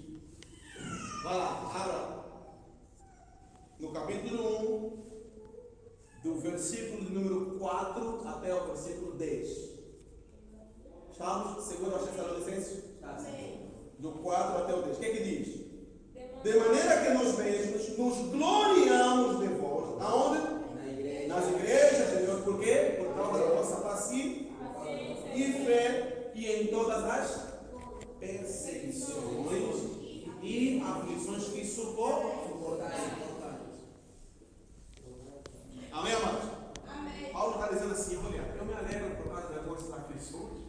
Vai lá, abra. No capítulo 1, do versículo de número 4 até o versículo 10. Estamos? Segundo aos Tessalonicenses? Do 4 até o 10. O que é que diz? De maneira que nós mesmos nos gloriamos de vós. Aonde? Nas igrejas de Deus. Por quê? Por causa da vossa paciência e fé e em todas as perseguições e aflições que suportais. Amém, amados? Amém. Paulo está dizendo assim, olha, eu me alegro por causa das vossas aflições.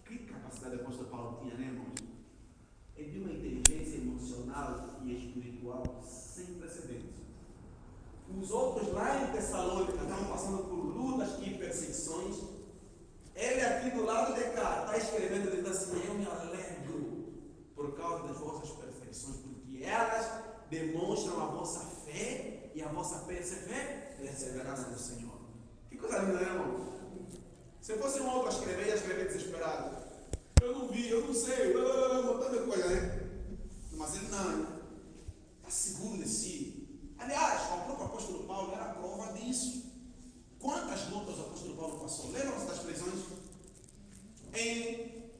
Que capacidade o apóstolo Paulo tinha, né, irmãos? Ele tinha uma inteligência emocional e espiritual sem precedentes. Os outros lá em Tessalônica estavam passando por lutas e perseguições. Ele aqui do lado de cá está escrevendo, dizendo assim, eu me alegro por causa das vossas perfeições, porque elas demonstram a vossa fé e a vossa perseverança no Senhor. Que coisa linda, né, irmão? Se eu fosse um outro a escrever, ia escrever desesperado. Eu não vi, eu não sei, um montão de coisa, né? Mas ele não, está seguro de si. Aliás, o próprio apóstolo Paulo era a prova disso. Quantas lutas o apóstolo Paulo passou? Lembram-se das prisões?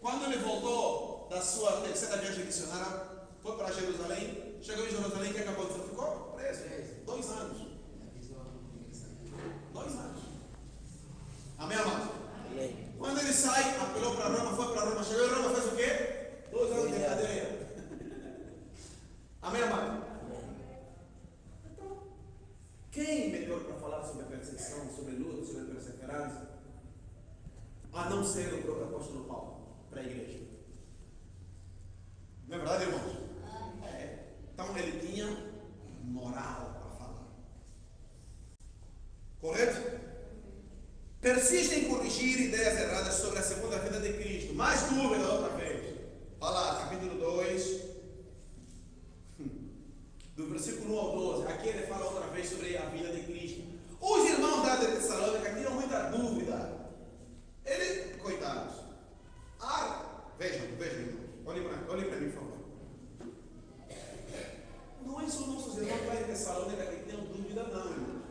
Quando ele voltou da sua terceira viagem missionária, foi para Jerusalém, chegou em Jerusalém, o que acabou de fazer? Ficou preso. 2 anos. 2 anos. Amém, amados? Amém. Quando ele sai, apelou para Roma, foi para Roma, chegou em Roma, fez o quê? aqui ele fala outra vez sobre a vida de Cristo. Os irmãos da Tessalônica tinham muita dúvida. Eles, coitados. Vejam, irmãos. Olhem para mim, por favor. Não é só nossos irmãos lá em Tessalônica que tenham dúvida, não, irmãos.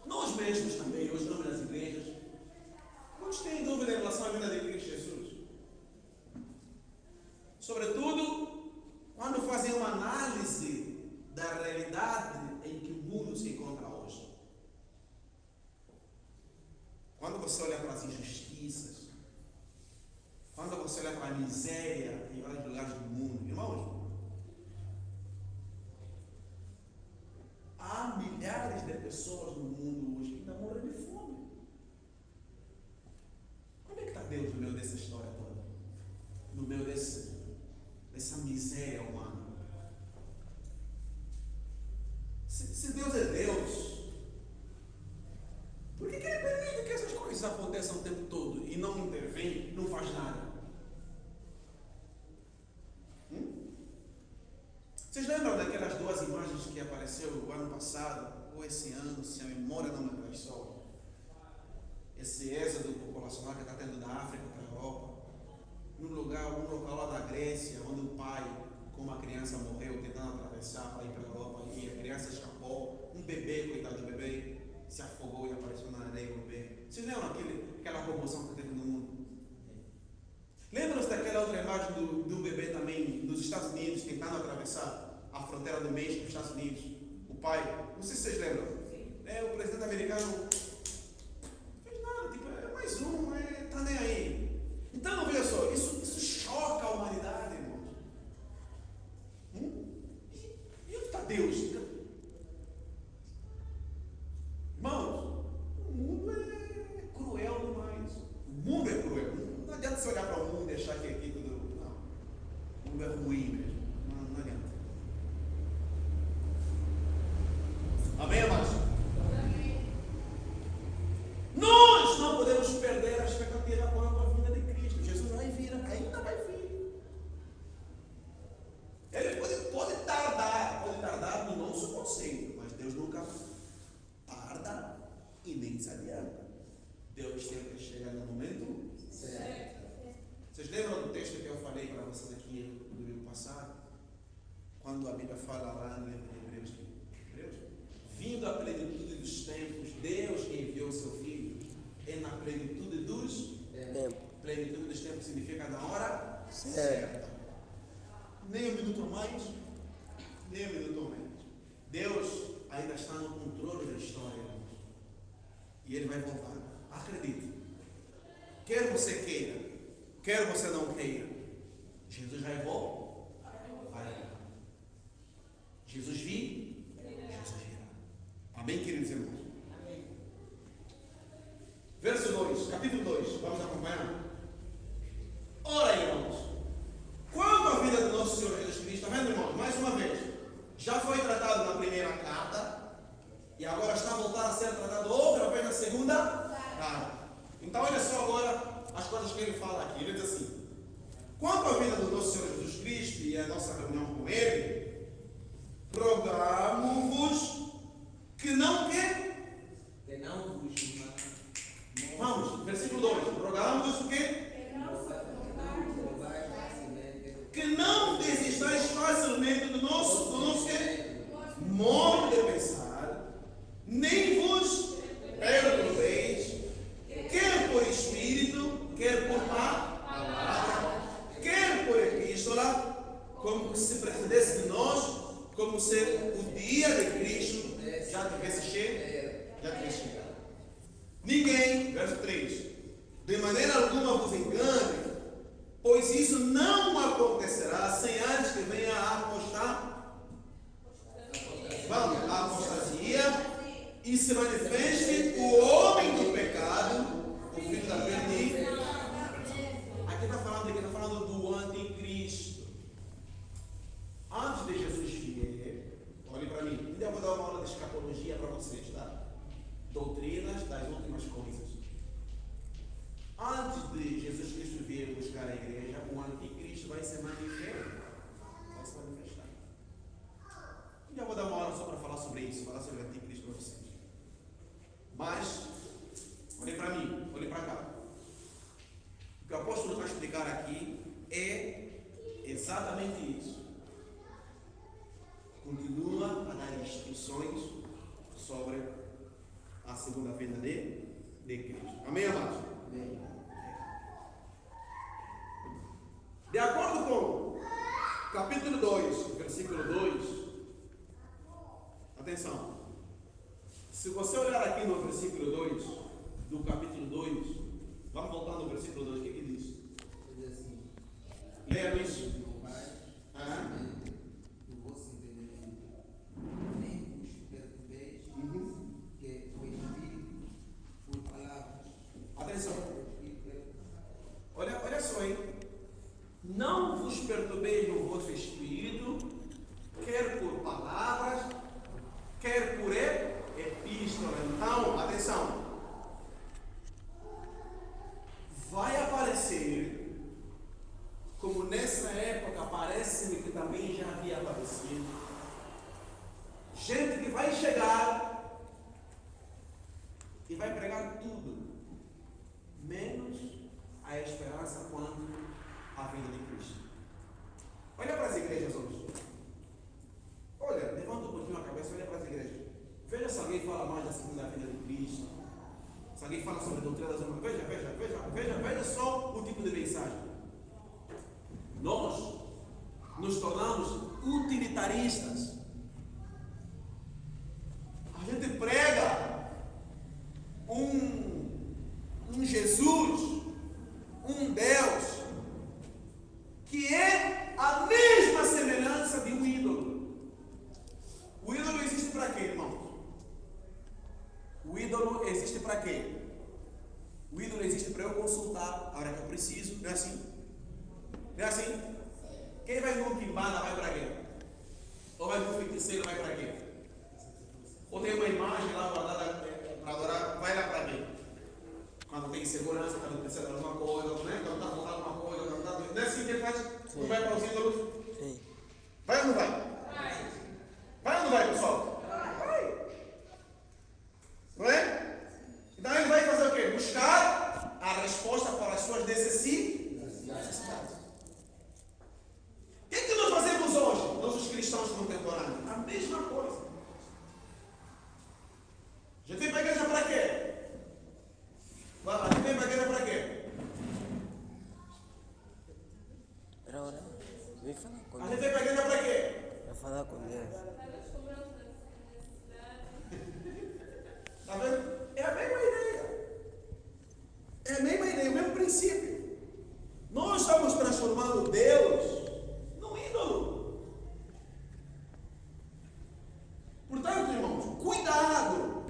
Nós mesmos também, hoje não nas igrejas, muitos têm dúvida em relação à vida de Cristo Jesus. Sobretudo, quando fazem uma análise da realidade em que o mundo se encontra hoje. Quando você olha para as injustiças, quando você olha para a miséria em vários lugares do mundo, irmãos, há milhares de pessoas no mundo hoje que ainda morrem de fome. Onde é que está Deus no meio dessa história toda? No meio dessa miséria humana? Se Deus é Deus, por que Ele permite que essas coisas aconteçam o tempo todo e não intervém, não faz nada? Vocês lembram daquelas duas imagens que apareceu o ano passado, ou esse ano, se a memória não me traiçoa? Esse êxodo populacional que está tendo da África para a Europa, um local lá da Grécia, onde o pai com uma criança morreu tentando atravessar para ir para a Europa e a criança escapou, um bebê, coitado do bebê, se afogou e apareceu na areia o bebê. Vocês lembram aquela comoção que teve no mundo? Lembram-se daquela outra imagem do bebê também nos Estados Unidos tentando atravessar a fronteira do México, dos Estados Unidos? O pai, não sei se vocês lembram, o presidente americano não fez nada, tipo, é mais um, tá nem aí. Então, veja só, isso choca a humanidade, irmãos. E onde está Deus? Irmãos, o mundo é cruel demais. O mundo é cruel. Não adianta você olhar para o mundo e achar que aqui tudo. Não. O mundo é ruim mesmo. Não adianta. Amém, amados? Nós não podemos perder a expectativa com a vinda de Cristo. Jesus vai vir, ainda vai vir. Ele pode tardar no nosso conceito, mas Deus nunca tarda e nem se adianta. Deus sempre chega no momento certo. Vocês lembram do texto que eu falei para vocês aqui no domingo passado? Quando a Bíblia fala lá no livro de Hebreus, vindo à plenitude dos tempos, Deus enviou o seu Filho. É na plenitude dos tempos. Plenitude dos tempos significa na hora certa. Nem um minuto mais, nem um minuto menos. Deus ainda está no controle da história, irmãos. E Ele vai voltar. Acredite. Quer você queira, quer você não queira, Jesus vai voltar. Jesus vir, Jesus virá. Amém, queridos irmãos? Amém. Verso 2, capítulo 2, vamos acompanhar? Ora, irmãos, quanto à vida do nosso Senhor Jesus Cristo, está vendo, irmãos? Mais uma vez, já foi tratado na primeira carta e agora está voltando a ser tratado outra vez na segunda carta. Então, olha só agora as coisas que ele fala aqui. Ele diz assim: quanto à vida do nosso Senhor Jesus Cristo e a nossa reunião com Ele, rogamo-vos que não vos. Vamos, versículo 2. Rogamo-vos o quê? Que não desistais facilmente do nosso modo de pensar, nem vos perturbeis, quer por espírito, quer por palavra, quer por epístola, como se precedesse de nós, como se o dia de Cristo já tivesse chegado. Ninguém, verso 3, de maneira alguma vos engane, pois isso não acontecerá sem antes que venha a apostasia e se manifeste o homem do pecado, o filho da perdiz. Aqui está falando do anticristo. Antes de Jesus vir, olhe para mim, ainda vou dar uma aula de escatologia para vocês, tá? Doutrinas das últimas coisas. Antes de Jesus Cristo vir buscar a igreja, o anticristo vai se manifestar. que o apóstolo vai explicar aqui é exatamente isso. Continua a dar instruções sobre a segunda vinda de Cristo. Amém, amados? Amém. De acordo com capítulo 2, versículo 2, atenção. Se você olhar aqui no versículo 2, do capítulo 2, vamos voltar no versículo 2, o que diz? Diz assim: Leia isso. o vosso entendimento, nem vos perturbeis, que o Espírito, por palavras. Atenção. Olha só, hein? Não vos perturbeis no vosso espírito, quer por palavras, quer por epístola. Então, atenção. Vai aparecer, como nessa época parece-me que também já havia aparecido, gente que vai chegar e vai pregar tudo, menos a esperança quanto à vinda de Cristo. Olha para as igrejas hoje. Olha, levanta um pouquinho a cabeça, olha para as igrejas. Veja se alguém fala mais da segunda vinda de Cristo. Se alguém fala sobre a doutrina das irmãs. Veja só o tipo de mensagem. Nós nos tornamos utilitaristas. A gente prega um Jesus, um Deus, que é a mesma semelhança de um ídolo. O ídolo existe para quê, irmãos? O ídolo existe para quê? O ídolo existe para eu consultar a hora que eu preciso. Não é assim? Não é assim? Quem vai no quimbanda vai para quê? Ou vai no feiticeiro vai para quê? Ou tem uma imagem lá para adorar, vai lá para quê? Quando tem segurança, quando precisa de alguma coisa, né? Quando está faltando alguma coisa, quando está... Não é assim que ele faz? Sim. Não vai para os ídolos? Sim. Vai ou não vai? Vai. Vai ou não vai, pessoal? Vai. Não é? Então ele vai fazer o quê? Buscar a resposta para as suas necessidades. O que nós fazemos hoje, nós os cristãos contemporâneos? A mesma coisa. A gente vem para a igreja para quê? A gente vem para a igreja para quê? Para orar. Vem falar com A Deus. gente vem para a igreja para quê? Para falar com Deus. Está vendo? É a mesma ideia. É a mesma ideia, o mesmo princípio. Nós estamos transformando Deus num ídolo. Portanto, irmãos, cuidado.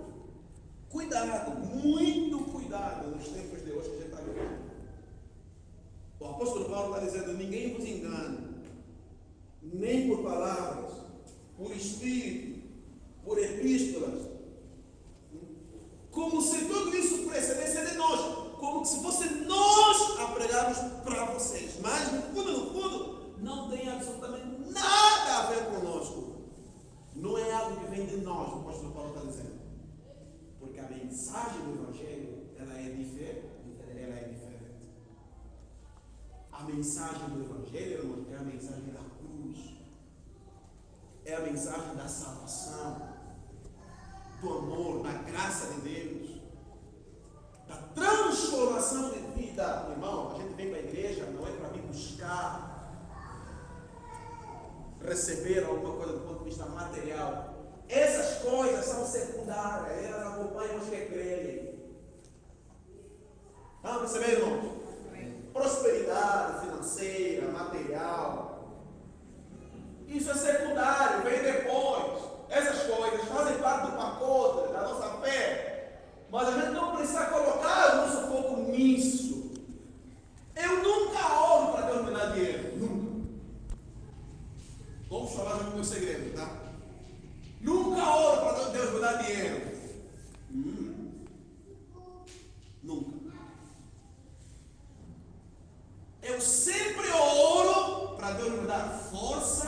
Cuidado, muito cuidado nos tempos de hoje que a gente está vivendo. O apóstolo Paulo está dizendo: ninguém vos engane, nem por palavras, por espírito, por epístolas, como se tudo isso precedesse de nós, como se fosse nós a pregarmos para vocês. Mas no fundo, não tem absolutamente nada a ver conosco. Não é algo que vem de nós, o apóstolo Paulo está dizendo. Porque a mensagem do Evangelho, ela é diferente. A mensagem do Evangelho, irmão, é a mensagem da cruz. É a mensagem da salvação, do amor, da graça de Deus, da transformação de vida. Irmão, a gente vem para a igreja, não é para vir buscar, receber alguma coisa do ponto de vista material. Essas coisas são secundárias, elas acompanham os que creem. Vamos perceber, irmãos? Prosperidade financeira, material, isso é secundário, vem depois. Essas coisas fazem parte do pacote da nossa fé, mas a gente não precisa colocar o nosso foco nisso. Eu nunca oro para Deus me dar dinheiro, nunca. Vamos falar já do meu segredo, tá? Nunca oro para Deus me dar dinheiro. Nunca. Eu sempre oro para Deus me dar força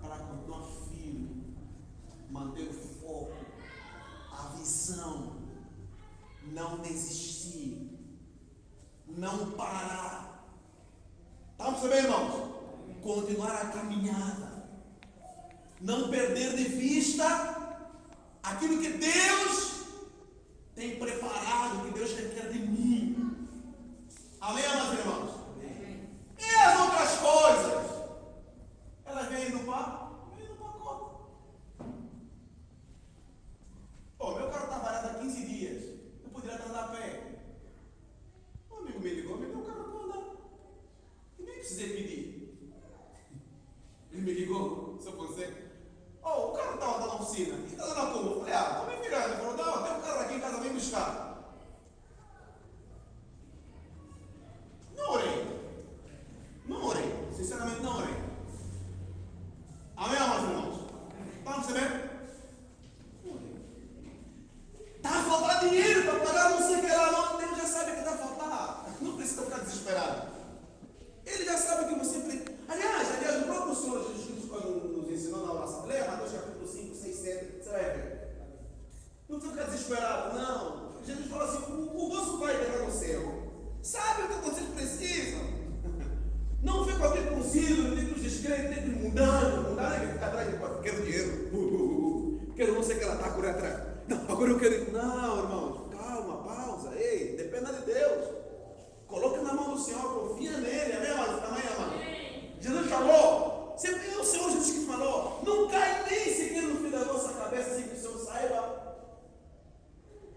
para continuar firme, manter o foco, a visão, não desistir, não parar. continuar a caminhada, não perder de vista aquilo que Deus tem preparado, que Deus requer de mim. Amém, amados irmãos? E as outras coisas? Elas vêm no pacote. Meu carro está varado há 15 dias. Eu poderia andar a pé. Um amigo me ligou, me deu um carro para andar. E nem precisei pedir. Ele me ligou, se eu consegue. O carro estava na oficina. E está dando como? Eu falei, estou me virando. Ele falou, não, tem um carro aqui em casa, vem buscar. Não orei. Sinceramente, não orei. Amém, amados irmãos? Estão percebendo? Não orei. Está a faltar dinheiro para pagar não sei o que lá. Não, Deus já sabe que está a faltar. Não precisa ficar desesperado. Ele já sabe que você precisa. Aliás, o próprio Senhor Jesus Cristo, quando nos ensinou na nossa Assembleia, Mateus capítulo 5, 6, 7, você vai ver. Não precisa ficar desesperado, não. Jesus falou assim: o vosso Pai que está no céu sabe o que vocês precisam. Não fica aqui com os ídolos, nem com os descrentes, nem com mundano que fica atrás de quatro. Quero dinheiro, quero não sei o que ela está correndo atrás. Não, agora eu quero. Não, irmãos, calma, pausa, ei, dependa de Deus. Coloque na mão do Senhor, confia nele, amém, amado? Também, amado. Jesus falou, sempre é o Senhor Jesus que falou, não cai nem sequer no fio da nossa cabeça sem que o Senhor saiba.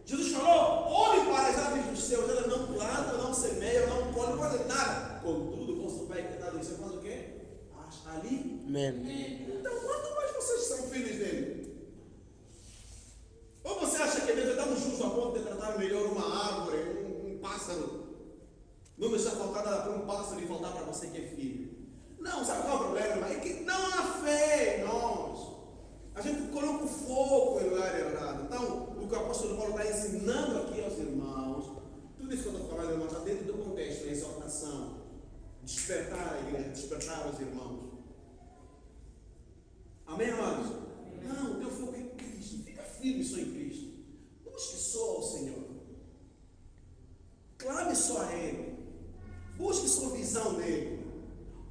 Jesus falou, olhe para as aves dos céus, elas não plantam, não semeiam, não colhem, não fazem nada. Contudo, o vosso Pai que está no céu faz o quê? Ali. Amém. Então, quanto mais vocês são filhos dele? Ou você acha que Deus é tão justo a ponto de tratar melhor uma árvore, um pássaro? Não deixar faltar nada para um pássaro e faltar para você que é filho. Não, sabe qual é o problema? É que não há fé em nós. A gente coloca o foco em lugar errado. Então, o que o apóstolo Paulo está ensinando aqui aos irmãos, tudo isso que eu estou falando, irmãos, está dentro do contexto da exortação. Despertar a igreja, despertar os irmãos. Amém, amados? Não, o teu foco é em Cristo. Fica firme só em Cristo. Busque só o Senhor. Clame só a Ele. Busque sua visão nele.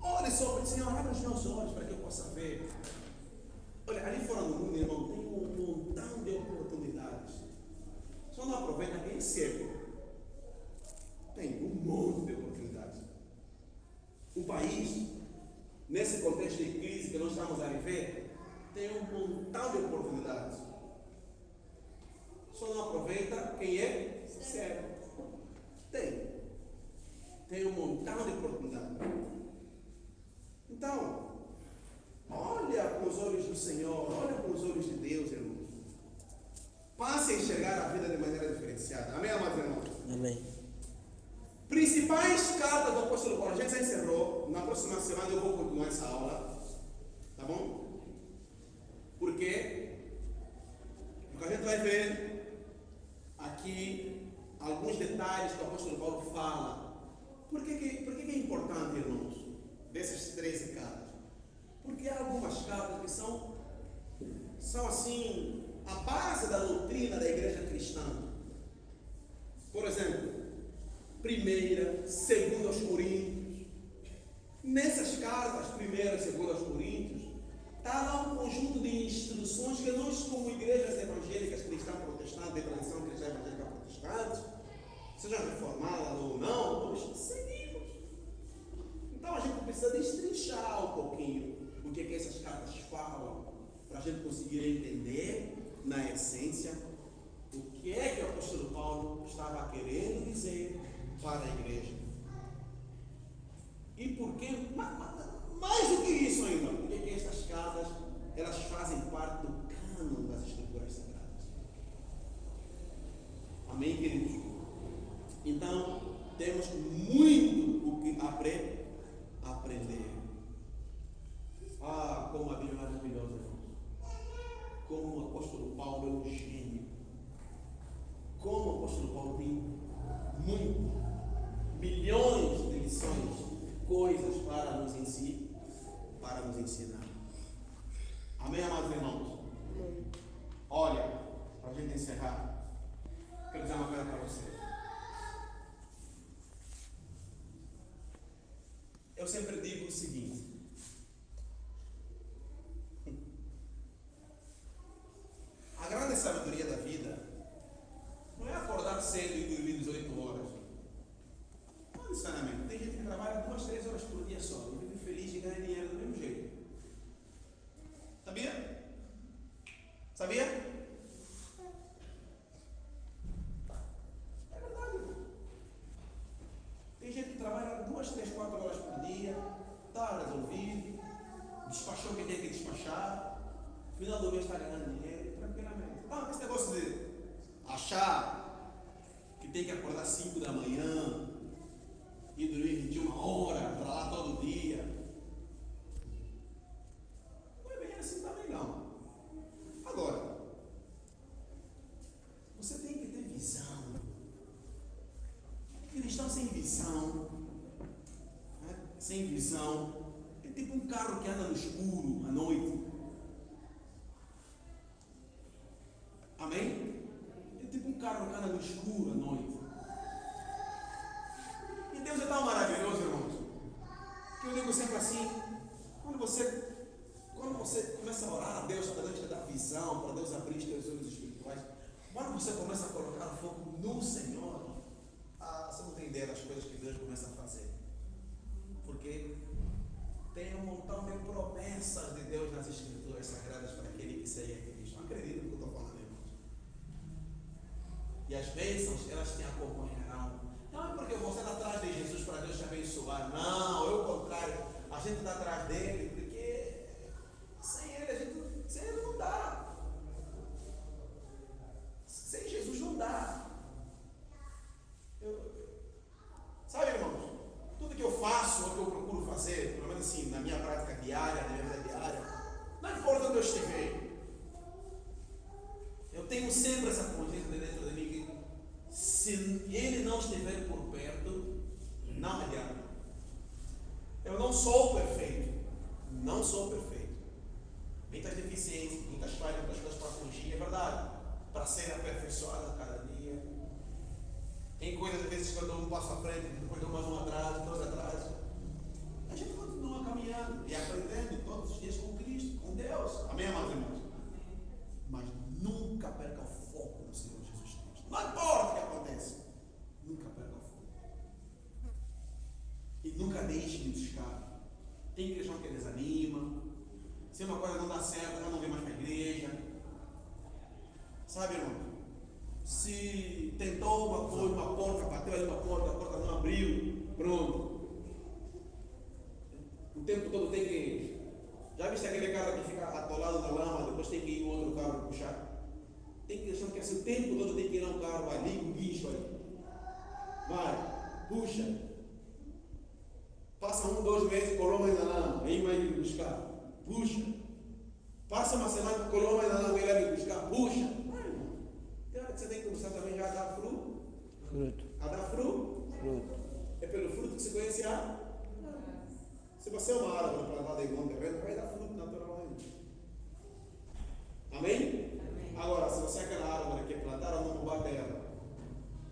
Olhe só para o Senhor, abre os meus olhos para que eu possa ver. Olha, ali fora do mundo, irmão, tem um montão de oportunidades. Só não aproveita quem é cedo. Tem um monte de oportunidades. O país, nesse contexto de crise que nós estamos a viver, tem um montão de oportunidades. Só não aproveita quem é cego. Tem um montão de oportunidades. Então, olha com os olhos do Senhor, olha com os olhos de Deus, irmão. Passe a enxergar a vida de maneira diferenciada. Amém, amados irmãos? Amém. Principais cartas do apóstolo Paulo. A gente já encerrou. Na próxima semana eu vou continuar essa aula. Tá bom? Por quê? Porque a gente vai ver aqui alguns detalhes que o apóstolo Paulo fala. Por que é importante, irmãos, dessas 13 cartas? Porque há algumas cartas que são assim, a base da doutrina da igreja cristã. Por exemplo, 1ª, 2ª aos Coríntios. Nessas cartas, 1ª e 2ª aos Coríntios, está lá um conjunto de instruções que nós, como igrejas evangélicas cristãs protestantes, de tradição cristã evangélica protestante, seja reformada ou não, nós seguimos. Então a gente precisa destrinchar um pouquinho o que essas cartas falam, para a gente conseguir entender, na essência, o que é que o apóstolo Paulo estava querendo dizer para a igreja. E por que, mais do que isso ainda, por que essas cartas elas fazem parte do cânon das Escrituras Sagradas. Amém, queridos? Então, temos muito o que aprender. Como a Bíblia é maravilhosa, irmãos. Como o apóstolo Paulo é um gênio. Como o apóstolo Paulo tem milhões de lições, coisas para nos ensinar. Amém, amados irmãos? Olha, para a gente encerrar, quero dizer uma coisa para você. Eu sempre digo o seguinte: final do mês está ganhando dinheiro, tranquilamente. Ah, esse negócio de achar que tem que acordar 5 da manhã e dormir 21 horas, para lá todo dia. Não é bem assim também não. Agora, você tem que ter visão. Cristão sem visão, né? Sem visão, é tipo um carro que anda no escuro à noite. Amém? É tipo um carro que anda no escuro à noite. E Deus é tão maravilhoso, irmãos, que eu digo sempre assim, quando você começa a orar a Deus para Deus te dar visão, para Deus abrir os teus olhos espirituais, quando você começa a colocar o foco no Senhor, você não tem ideia das coisas que Deus começa a fazer. Porque tem um montão de promessas de Deus nas Escrituras Sagradas para aquele que segue a Cristo. Não acredito no que eu estou falando, irmãos. E as bênçãos, elas te acompanharão. Não é porque você está atrás de Jesus para Deus te abençoar. Não, é o contrário. A gente está atrás dele porque sem ele não dá. Sem Jesus não dá. Sabe, irmãos, tudo que eu faço, ou que eu procuro fazer, pelo menos assim, na minha prática diária, na minha vida diária, não importa onde eu estiver, eu tenho sempre essa consciência dentro de mim que se ele não estiver por perto, não adianta. Eu não sou perfeito, não sou perfeito. Muitas deficiências, muitas falhas, muitas coisas para fugir, é verdade, para ser aperfeiçoado a cada dia. Tem coisas, às vezes, que eu dou um passo à frente, depois dou mais um atrás, dois atrás. A gente continua caminhando e aprendendo todos os dias com Cristo, com Deus. Amém, amados irmãos? Mas nunca perca o foco no Senhor Jesus Cristo. Não importa o que acontece, nunca perca o foco. E nunca deixe de buscar. Tem cristão que desanima. Se uma coisa não dá certo, já não vem mais para a igreja. Sabe, irmão? Se tentou uma coisa, uma porta, bateu ali uma porta, a porta não abriu, pronto. O tempo todo tem que. Já viste aquele carro que fica atolado na lama, depois tem que ir um outro carro puxar? Tem que deixar que assim, o tempo todo tem que ir um carro ali, um guincho ali. Vai, puxa. Passa 1, 2 meses, colou mais na lama, vem mais buscar, puxa. Passa uma semana, colou mais na lama, vem lá buscar, puxa. Você tem que começar também já a dar fruto. A dar fruto. É pelo fruto que se conhece a árvore. Se você é uma árvore plantada em bom terreno, vai dar fruto naturalmente. Amém? Agora, se você é aquela árvore que é plantada numa boa terra,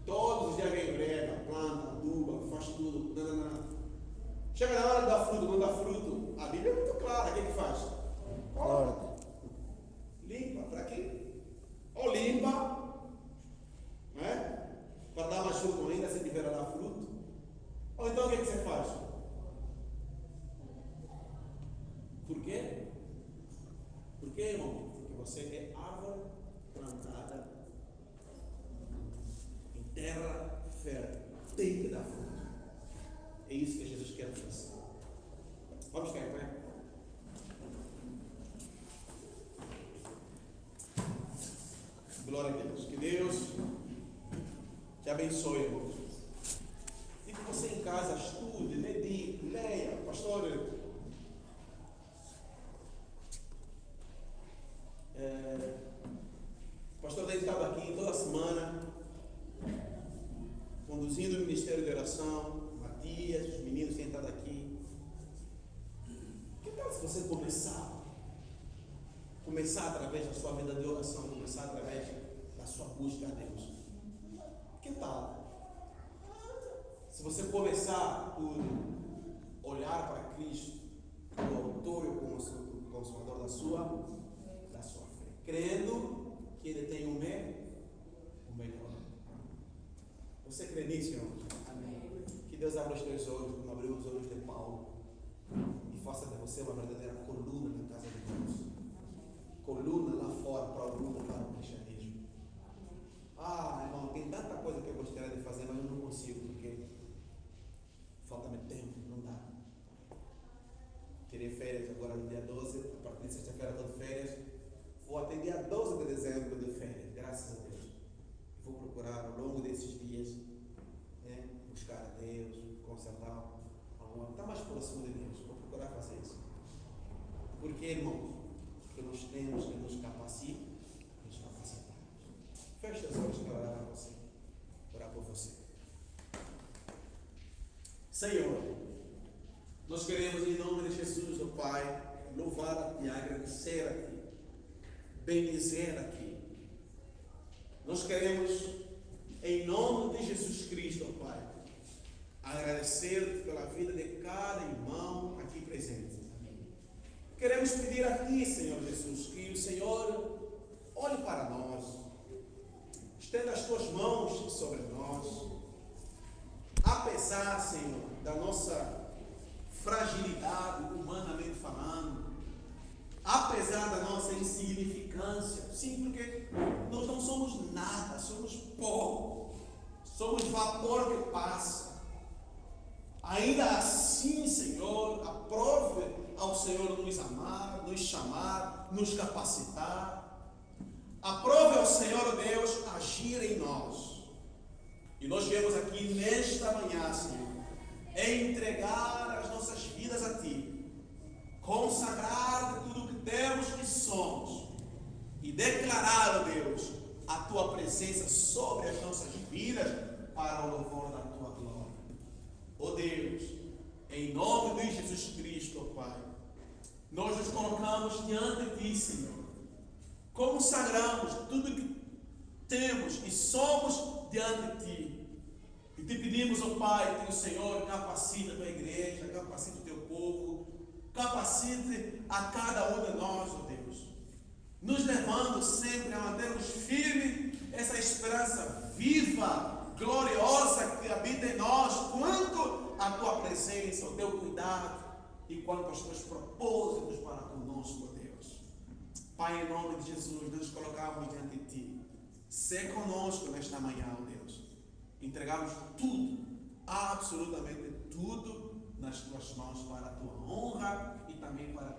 todos os dias vem brega, planta, aduba, faz tudo. Não. Chega na hora de dar fruto, não dá fruto. A Bíblia é muito clara. O que faz? Corta. Limpa. Para quê? Ou limpa. Né? Para dar mais fruto ainda, se tiver a dar fruto. Ou então o que você faz? Por quê? Por quê, irmão? Porque você é árvore plantada em terra fértil. Tem que dar fruto. É isso que Jesus quer fazer. Vamos ficar em pé. Glória a Deus. Que Deus te abençoe, irmãos. E que você em casa estude, medite, leia. Pastor, o pastor tem estado aqui toda semana, conduzindo o ministério de oração. Matias, os meninos têm estado aqui. Que tal se você começar através da sua vida de oração, começar através da sua busca a Deus? Que tal? Se você começar por olhar para Cristo, como autor e consumador da sua fé, crendo que Ele tem o melhor. Você crê nisso, irmão? Amém. Que Deus abra os teus olhos, como abriu os olhos de Paulo, e faça de você uma verdadeira coluna na casa de Deus. Coluna lá fora, coluna para o cristianismo. Irmão, tem tanta coisa que eu gostaria de fazer, mas eu não consigo, porque falta-me tempo, não dá. Tirei férias agora no dia 12, a partir de sexta-feira estou de férias. Está mais próximo de Deus. Vou procurar fazer isso. Porque, irmãos, que nós temos que nos capacitar. Feche os olhos para orar para você. Orar por você. Senhor, nós queremos em nome de Jesus, ó Pai, louvar a Ti, agradecer a Ti, bendizer a Ti. Nós queremos, em nome de Jesus Cristo, ó Pai, agradecer-te pela vida de cada irmão aqui presente. Queremos pedir a Ti, Senhor Jesus, que o Senhor olhe para nós, estenda as Tuas mãos sobre nós, apesar, Senhor, da nossa fragilidade, humanamente falando, apesar da nossa insignificância, sim, porque nós não somos nada, somos pó, somos vapor que passa. Ainda assim, Senhor, aprove ao Senhor nos amar, nos chamar, nos capacitar. Aprove ao Senhor Deus agir em nós. E nós viemos aqui nesta manhã, Senhor, entregar as nossas vidas a Ti, consagrar tudo o que temos e somos, e declarar, ó Deus, a Tua presença sobre as nossas vidas para o louvor da Tua glória. Ó Deus, em nome de Jesus Cristo, ó Pai, nós nos colocamos diante de Ti, Senhor, consagramos tudo o que temos e somos diante de Ti. E Te pedimos, ó Pai, que o Senhor capacite a Tua igreja, capacite o Teu povo, capacite a cada um de nós, ó Deus, nos levando sempre a mantermos firme essa esperança viva, gloriosa que habita em nós, quanto à Tua presença, o Teu cuidado e quanto aos Teus propósitos para conosco, ó Deus. Pai, em nome de Jesus, nos colocamos diante de Ti. Sê conosco nesta manhã, ó Deus. Entregamos tudo, absolutamente tudo, nas Tuas mãos para a Tua honra e também para a